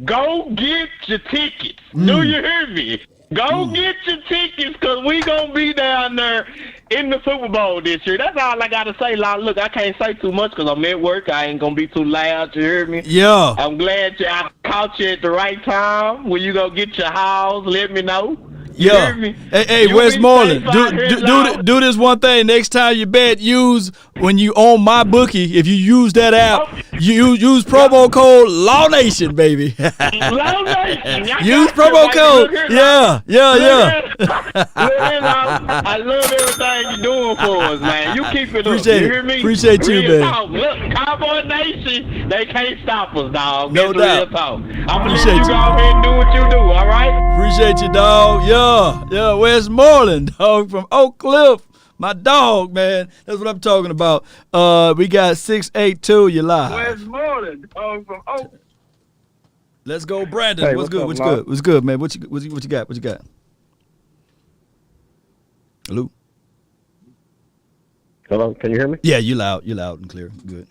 go get your tickets. Do you hear me? Go get your tickets, because we going to be down there in the Super Bowl this year. That's all I got to say. Look, I can't say too much because I'm at work. I ain't going to be too loud. You hear me? Yeah. I'm glad I caught you at the right time. When you go get your house, let me know. You hear me? Hey, Westmoreland, do this one thing. Next time you bet, when you own my bookie, if you use that app, you use promo code LawNation, baby. LawNation. Use promo code. Yeah. I love everything you're doing for us, man. You keep it up. You hear me? Appreciate you, real man. Talk. Look, Cowboy Nation, they can't stop us, dog. No doubt. Real talk. I'm going to let you go ahead and do what you do, all right? Appreciate you, dog. Yeah, Westmoreland, dog, from Oak Cliff. My dog, man. That's what I'm talking about. We got 682. You live. Westmoreland, dog, from Oak. Let's go, Brandon. Hey, what's good? up, What's Lon? good? What's good, man? What you got? What you got? Hello, can you hear me? Yeah, you loud and clear. Good.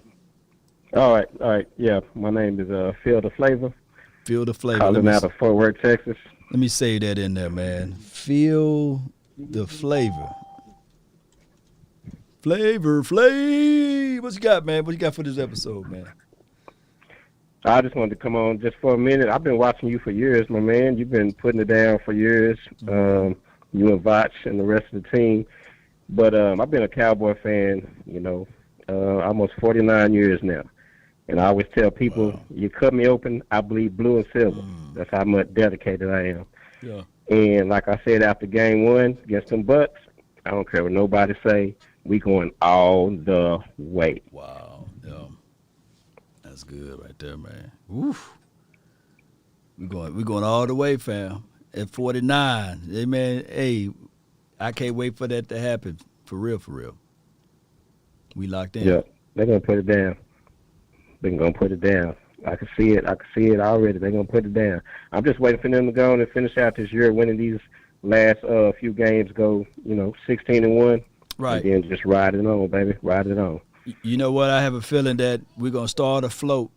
All right. Yeah, my name is Phil the Flavor. Phil the Flavor. Calling out of Fort Worth, Texas. Let me say that in there, man. Phil the Flavor. Flavor. What you got, man? What you got for this episode, man? I just wanted to come on just for a minute. I've been watching you for years, my man. You've been putting it down for years. You and Vach and the rest of the team. But I've been a Cowboy fan, almost 49 years now. And I always tell people, you cut me open, I bleed blue and silver. That's how much dedicated I am. Yeah. And like I said, after game 1 against them Bucks, I don't care what nobody say, we going all the way. Wow. Yeah. That's good right there, man. Oof. We're going all the way, fam. At 49. Hey, man, I can't wait for that to happen. For real. We locked in. Yeah, they're going to put it down. They're going to put it down. I can see it already. They're going to put it down. I'm just waiting for them to go on and finish out this year, winning these last few games, go, 16-1. Right. And then just ride it on, baby. Ride it on. You know what? I have a feeling that we're going to start a float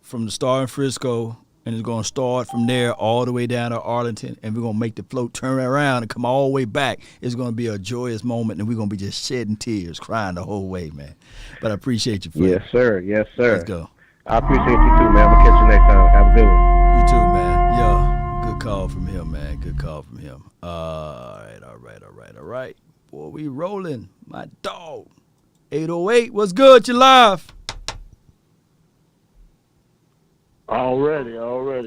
from the start in Frisco, and it's going to start from there all the way down to Arlington, and we're going to make the float turn around and come all the way back. It's going to be a joyous moment, and we're going to be just shedding tears, crying the whole way, man. But I appreciate you for Yes, sir. Let's go. I appreciate you, too, man. I'm going to catch you next time. Have a good one. You too, man. Yeah, good call from him, man. Good call from him. All right. Boy, we rolling. My dog. 808, what's good? You live? Already.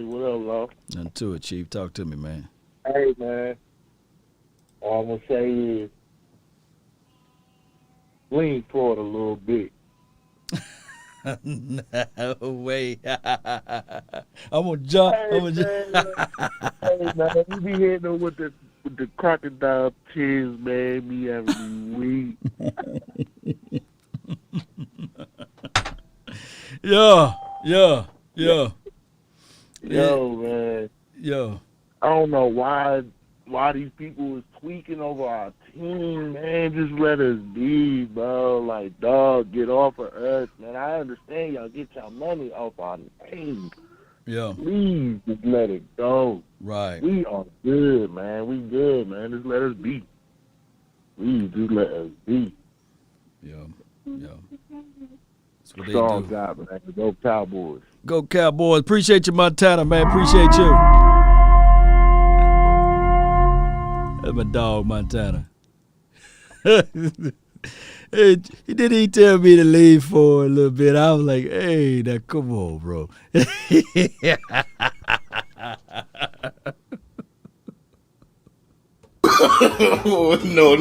What up, Law? Nothing to it, Chief. Talk to me, man. Hey, man. All I'm going to say is lean forward a little bit. No way. I'm going to jump. Hey, man, you be hitting them with the crocodile tears, man. Me having me weak. Yeah. Yo, man. Yo. I don't know why these people is tweaking over our team, man. Just let us be, bro. Like, dog, get off of us, man. I understand y'all get y'all money off our name. Yeah. Please just let it go. Right. We are good, man. We good, man. Just let us be. Please just let us be. Yeah. That's what they Strong do. job, man. Go Cowboys. Go Cowboys. Appreciate you, Montana, man. Appreciate you. That's my dog, Montana. Hey, he tell me to leave for a little bit. I was like, hey, now come on, bro. Oh, no.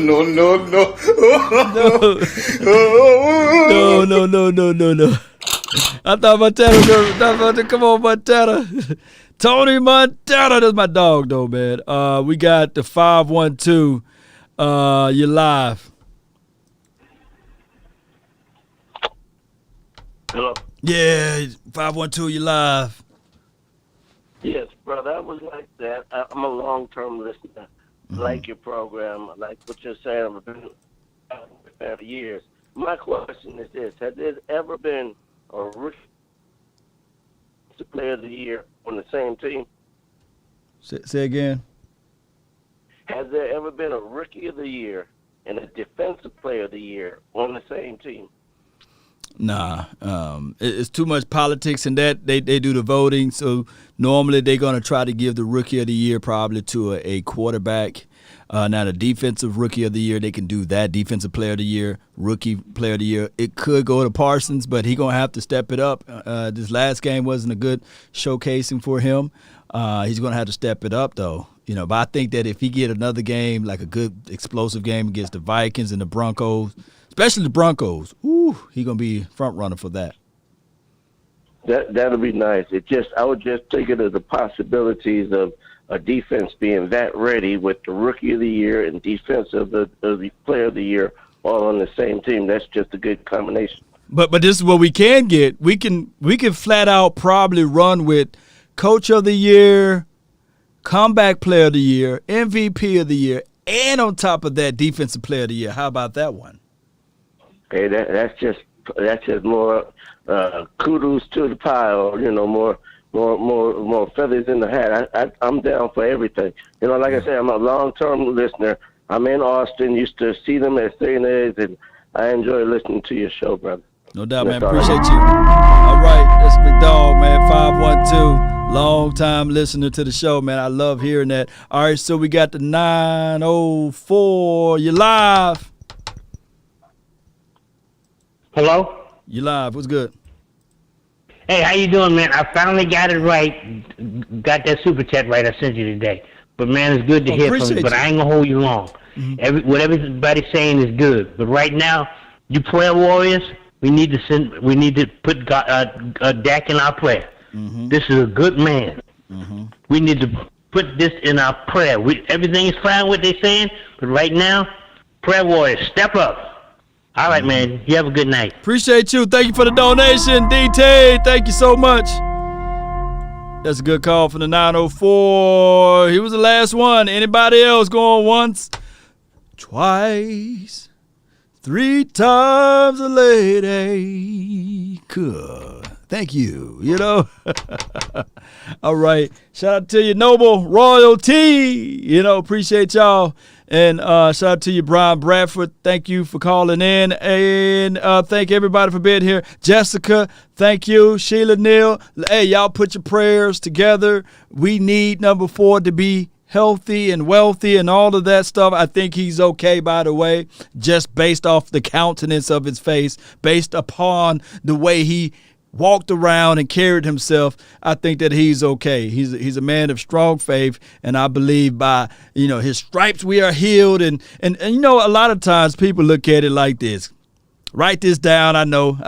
No. I thought Montana was about to come on, Montana. Tony Montana, that's my dog, though, man. We got the 512. You're live. Hello. Yeah, 512, you're live. Yes, brother. I was like that. I'm a long-term listener. I like your program. I like what you're saying. I've been for years. My question is this: has there ever been a rookie player of the year on the same team? Say again. Has there ever been a rookie of the year and a defensive player of the year on the same team? Nah, it's too much politics in that. They do the voting, so normally they're going to try to give the rookie of the year probably to a quarterback. Now, the defensive rookie of the year, they can do that. Defensive player of the year, rookie player of the year. It could go to Parsons, but he's going to have to step it up. This last game wasn't a good showcasing for him. He's going to have to step it up, though. But I think that if he get another game, like a good explosive game against the Vikings and the Broncos, especially the Broncos, he's going to be front runner for that. That'll be nice. I was just thinking of the possibilities of a defense being that ready with the rookie of the year and defensive the player of the year all on the same team. That's just a good combination. But this is what we can get. We can flat out probably run with coach of the year, comeback player of the year, MVP of the year, and on top of that, defensive player of the year. How about that one? Hey, that's just more kudos to the pile. More feathers in the hat. I'm down for everything. Like I said, I'm a long-term listener. I'm in Austin. Used to see them at St. A's, and I enjoy listening to your show, brother. No doubt, man. Appreciate you. All right, that's McDowell, man. 512, long-time listener to the show, man. I love hearing that. All right, so we got the 904. You live. Hello? You live. What's good? Hey, how you doing, man? I finally got it right. Got that super chat right I sent you today. But, man, it's good to hear from you. But I ain't going to hold you long. Mm-hmm. What everybody's saying is good. But right now, you prayer warriors, we need to put Dak in our prayer. Mm-hmm. This is a good man. Mm-hmm. We need to put this in our prayer. Everything is fine what they're saying, but right now, prayer warriors, step up. All right, man. You have a good night. Appreciate you. Thank you for the donation, DT. Thank you so much. That's a good call from the 904. He was the last one. Anybody else going once, twice, 3 times a lady? Good. Thank you. All right. Shout out to you, Noble Royalty. Appreciate y'all. And shout out to you, Brian Bradford. Thank you for calling in. And thank everybody for being here. Jessica, thank you. Sheila Neal. Hey, y'all put your prayers together. We need number 4 to be healthy and wealthy and all of that stuff. I think he's okay, by the way, just based off the countenance of his face, based upon the way he walked around and carried himself. I think that he's okay. He's a man of strong faith, and I believe by his stripes we are healed. And a lot of times people look at it like this. Write this down. I know.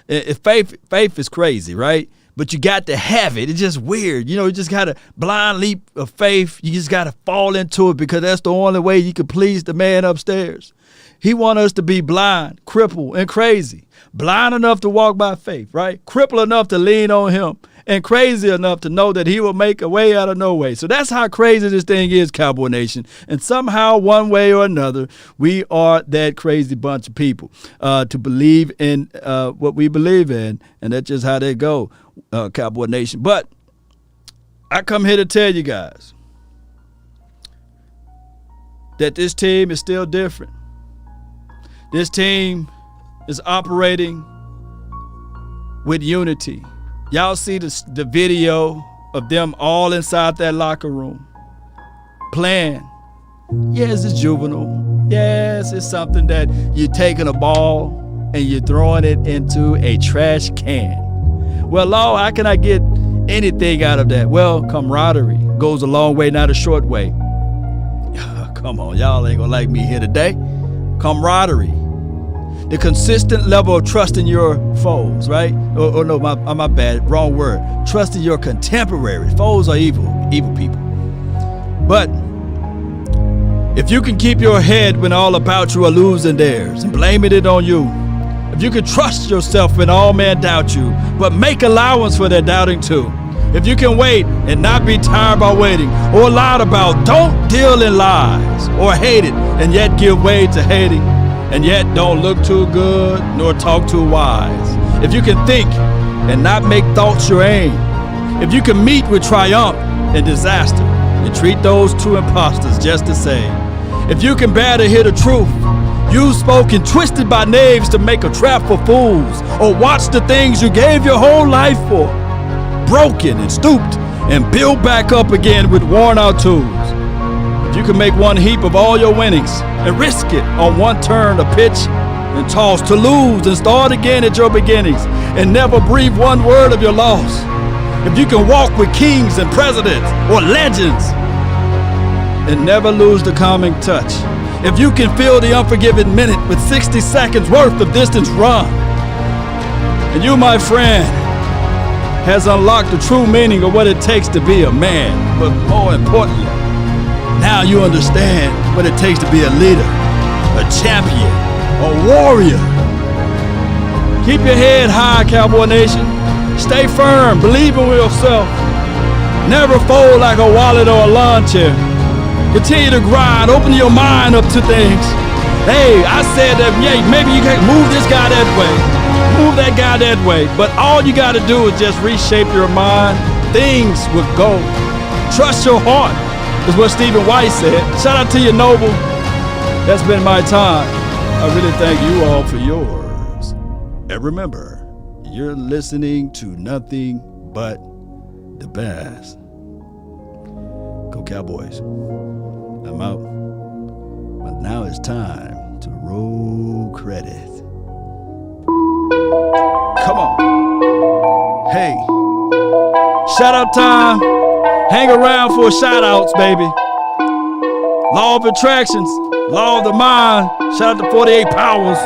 Faith is crazy, right? But you got to have it. It's just weird. You just got a blind leap of faith. You just got to fall into it because that's the only way you can please the man upstairs. He wants us to be blind, crippled, and crazy. Blind enough to walk by faith, right? Crippled enough to lean on him, and crazy enough to know that he will make a way out of no way. So that's how crazy this thing is, Cowboy Nation. And somehow, one way or another, we are that crazy bunch of people to believe in what we believe in. And that's just how they go, Cowboy Nation. But I come here to tell you guys that this team is still different. This team is operating with unity. Y'all see the video of them all inside that locker room playing. Yes, it's juvenile. Yes, it's something that you're taking a ball and you're throwing it into a trash can. Well, Lord, how can I get anything out of that? Well, camaraderie goes a long way, not a short way. Come on, y'all ain't gonna like me here today. Camaraderie. The consistent level of trust in your foes, right? Oh no, my bad, wrong word. Trust in your contemporaries. Foes are evil people. But if you can keep your head when all about you are losing theirs and blaming it on you, if you can trust yourself when all men doubt you, but make allowance for their doubting too. If you can wait and not be tired by waiting or lied about, don't deal in lies or hate it and yet give way to hating. And yet don't look too good nor talk too wise. If you can think and not make thoughts your aim. If you can meet with triumph and disaster and treat those two impostors just the same. If you can bear to hear the truth, you spoken twisted by knaves to make a trap for fools, or watch the things you gave your whole life for, broken and stooped and build back up again with worn out tools. If you can make one heap of all your winnings and risk it on one turn of pitch and toss to lose and start again at your beginnings and never breathe one word of your loss. If you can walk with kings and presidents or legends and never lose the calming touch. If you can fill the unforgiven minute with 60 seconds worth of distance run. And you, my friend, has unlocked the true meaning of what it takes to be a man. But more importantly, now you understand what it takes to be a leader, a champion, a warrior. Keep your head high, Cowboy Nation. Stay firm, believe in yourself. Never fold like a wallet or a lawn chair. Continue to grind, open your mind up to things. Hey, I said that, yeah, maybe you can move this guy that way. Move that guy that way. But all you got to do is just reshape your mind. Things will go. Trust your heart, is what Stephen White said. Shout out to you, Noble. That's been my time. I really thank you all for yours. And remember, you're listening to nothing but the best. Go Cowboys. I'm out. But now it's time to roll credit. Come on. Hey. Shout out time. Hang around for shout outs, baby. Law of attractions. Law of the mind. Shout out to 48 Powers.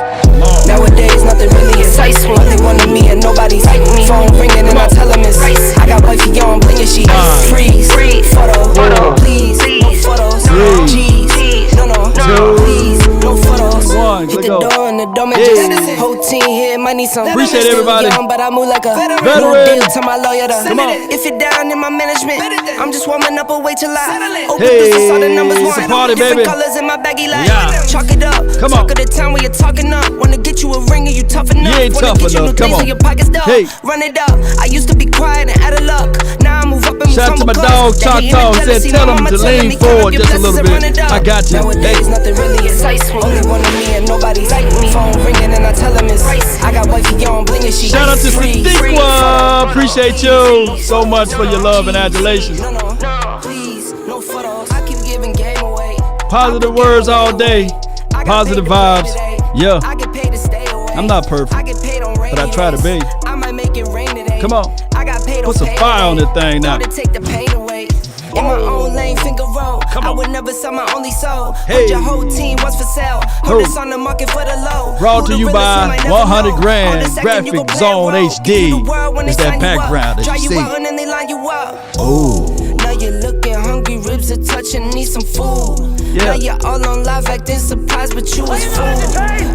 Nowadays, nothing really is ice. All they want me and nobody's like me. Phone ringing and I tell them it's ice. I got wifey on blinging, she freeze. Photo, please. No photos. Jeez. No, please. No photos. Hit the door and the door man just whole team here might need some. Appreciate everybody. Young, but I move like a veteran. To my lawyer to come on. If you're down in my management, I'm just warming up. Wait till I open hey, this. I saw the numbers it's a party, baby. Colors in my baggy light. Yeah. Chalk it up. Come on. Talk of the time when you're talking up. Wanna get you a ring and you tough enough. You ain't Wanna tough get enough. You Come on. In your pockets, hey. Run it up. I used to be quiet and out of luck. Now I move up and move. Shout out to my dog Choctaw. Said tell him to lean forward just a little bit. I got you. Nowadays, nothing really is ice. Only one of me and nobody's like me. Phone ringing and I tell him it's ice. I got wifey on blinging, she shout out to Sadiqua. Appreciate you so much for your love and adulation. Please, no photos. I keep giving game away. Positive words all day. Positive vibes. Yeah. I'm not perfect, but I try to be. Come on. Put some fire on that thing now. In my own lane, finger roll. I would never sell my only soul. Hey. Your whole team was for sale. Hold this on the market for the low. Brought to you by 100 Grand Graphic Zone HD. It's that background that you see. Oh. Now you're looking hungry, ribs are touching, need some food. Yeah. Now you're all on live acting surprised, but you was fool.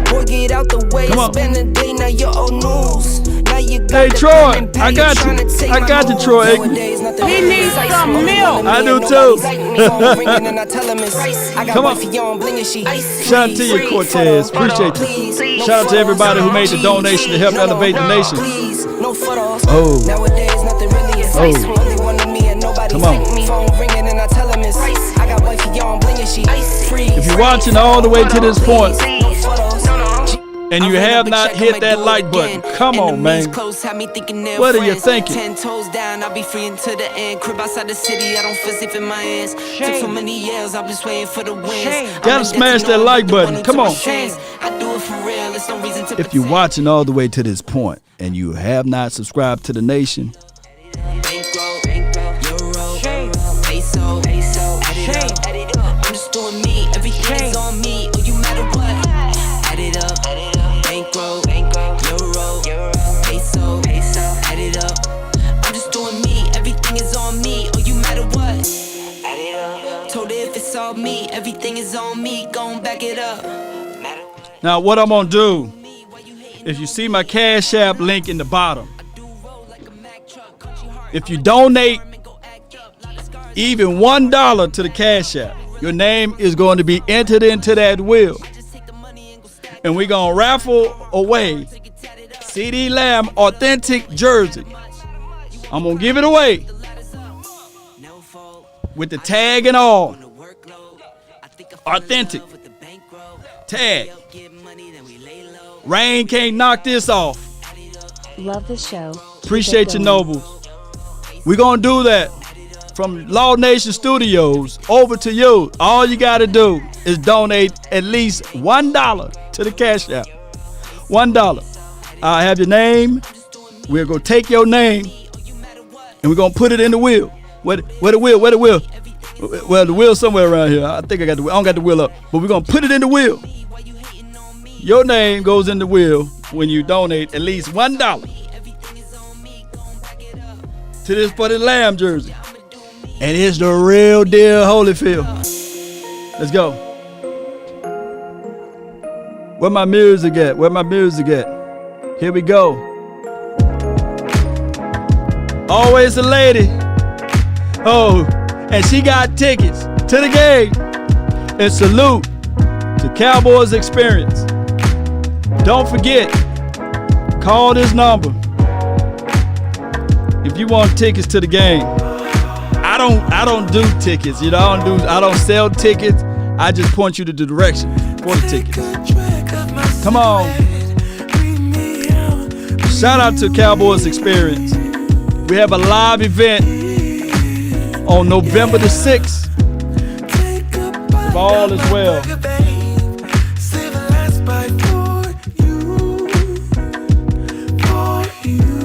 Boy, get out the way. It's been a day, now you're old news. Now you got hey Troy, I got you. I got you, Troy. He needs some milk. I do too. Come on. Shout out to you, Cortez. Appreciate you. Shout out to everybody who made the donation to help elevate the nation. Oh. Come on. If you're watching all the way to this point and you have not hit that like button, come on, man. What are you thinking? 10 toes down, I'll be free until the end. Crib outside the city, I don't feel safe in my hands. Took so many years, I'm just waiting for the wins. Gotta smash that like button. Come on. I do it for real, there's no reason to. If you're watching all the way to this point and you have not subscribed to the nation, I'm just doing me, everything's on me. Oh, you matter what? Add it up, bankroll, euro, peso, add it up. I'm just doing me, everything is on me. Oh, you matter what? Add it up. Told her if it's all me, everything is on me. Gon' back it up. now what I'm gonna do, if you see my Cash App link in the bottom, if you donate even $1 to the Cash App, your name is going to be entered into that wheel. And we're going to raffle away CD Lamb authentic jersey. I'm going to give it away with the tag and all. Authentic. Tag. Rain can't knock this off. Love the show. Appreciate you, Nobles. We're going to do that. From Law Nation Studios over to you. All you got to do is donate at least $1 to the Cash App. $1. I have your name. We're going to take your name and we're going to put it in the wheel. Where the wheel? Well, the wheel's somewhere around here. I think I got the wheel. I don't got the wheel up. But we're going to put it in the wheel. Your name goes in the wheel when you donate at least $1 to this for the Lamb jersey. And it's the real deal Holyfield. Let's go. Where my music at? Here we go. Always a lady. Oh, and she got tickets to the game. And salute to Cowboys Experience. Don't forget, call this number if you want tickets to the game. I don't do tickets, you know. I don't sell tickets. I just point you to the direction for the tickets. Come on. Shout out to Cowboys Experience. We have a live event on November the 6th. If all is well.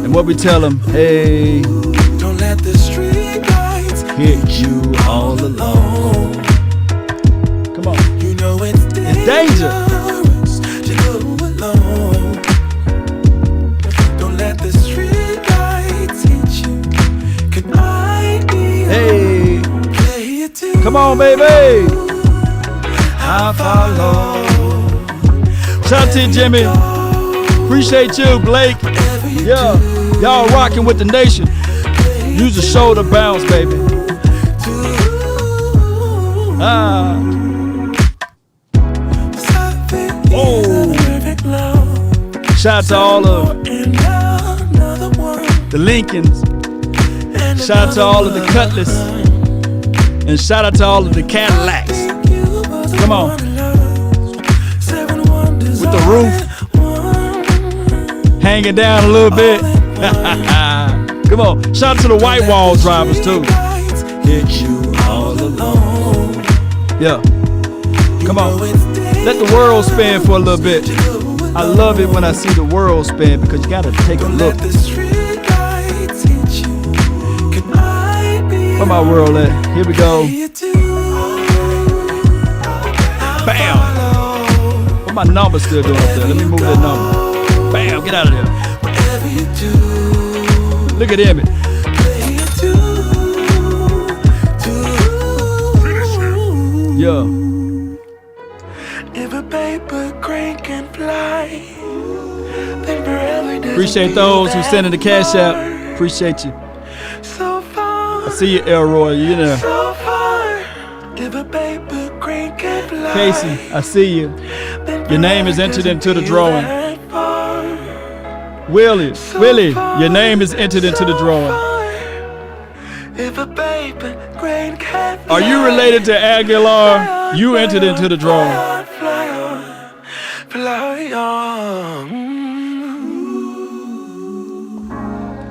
And what we tell them, hey, don't let the street lights hit you all alone. Come on. You know it's danger. To go alone. Don't let the street lights hit you. Can I be hey. Come on, baby. I follow. Shout out to you, Jimmy. Appreciate you, Blake. Yeah, y'all rocking with the nation. Use the shoulder bounce, baby. Oh. Shout out to all of the Lincolns. Shout out to all of the Cutlass. And shout out to all of the Cadillacs. Come on. With the roof hanging down a little bit. Come on. Shout out to the white wall drivers too. Hit you all alone. Yeah. Come on. Let the world spin for a little bit. I love it when I see the world spin because you gotta take a look. Where my world at? Here we go. Bam! What my number still doing up there? Let me move that number. Bam! Get out of there. Look at him. Yeah. Appreciate those who sending the cash out. Appreciate you. I see you, Elroy. You know. Casey, I see you. Your name is entered into the drawing. Willie, your name is entered into the drawing. Are you related to Aguilar? You entered into the drawing.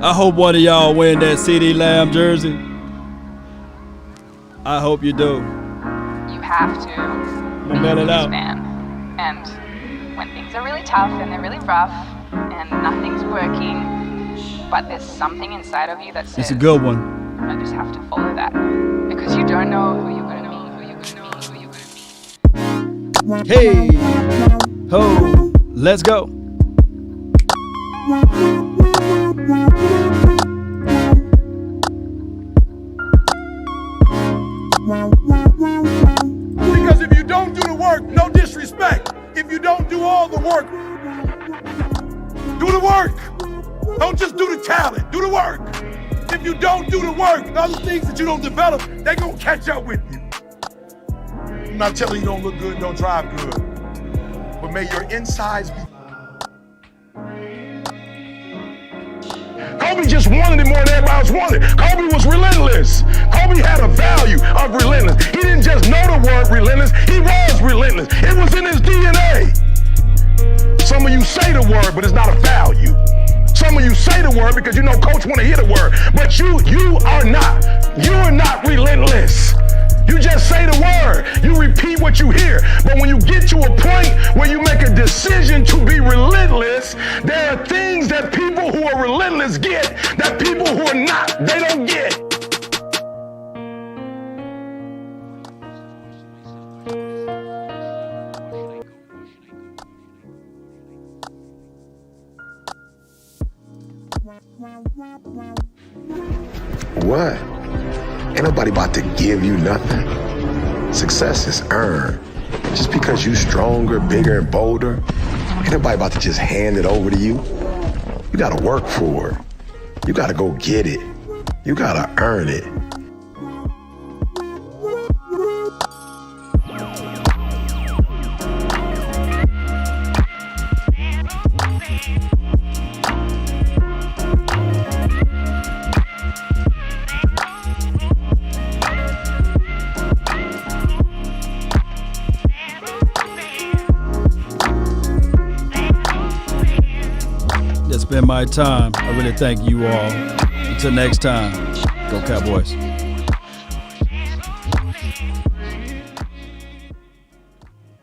I hope one of y'all win that CD Lamb jersey. I hope you do. You have to be a Eagles fan. And when things are really tough and they're really rough and nothing's working, but there's something inside of you that says, it's a good one. I just have to follow that. Because you don't know who you're going to be, Hey, ho, let's go. Because if you don't do the work, no disrespect. If you don't do all the work, do the work. Don't just do the talent, do the work. If you don't do the work, the other things that you don't develop, they're going to catch up with you. I'm not telling you don't look good, don't drive good. But may your insides be... Kobe just wanted it more than everybody else wanted. Kobe was relentless. Kobe had a value of relentless. He didn't just know the word relentless, he was relentless. It was in his DNA. Some of you say the word, but it's not a value. Some of you say the word because you know coach want to hear the word, but you are not relentless. You just say the word, you repeat what you hear. But when you get to a point where you make a decision to be relentless, there are things that people who are relentless get that people who are not, they don't get. What? Ain't nobody about to give you nothing. Success is earned. Just because you stronger, bigger, and bolder, ain't nobody about to just hand it over to you. You gotta work for it. You gotta go get it. You gotta earn it. That's been my time. I really thank you all. Until next time, go Cowboys.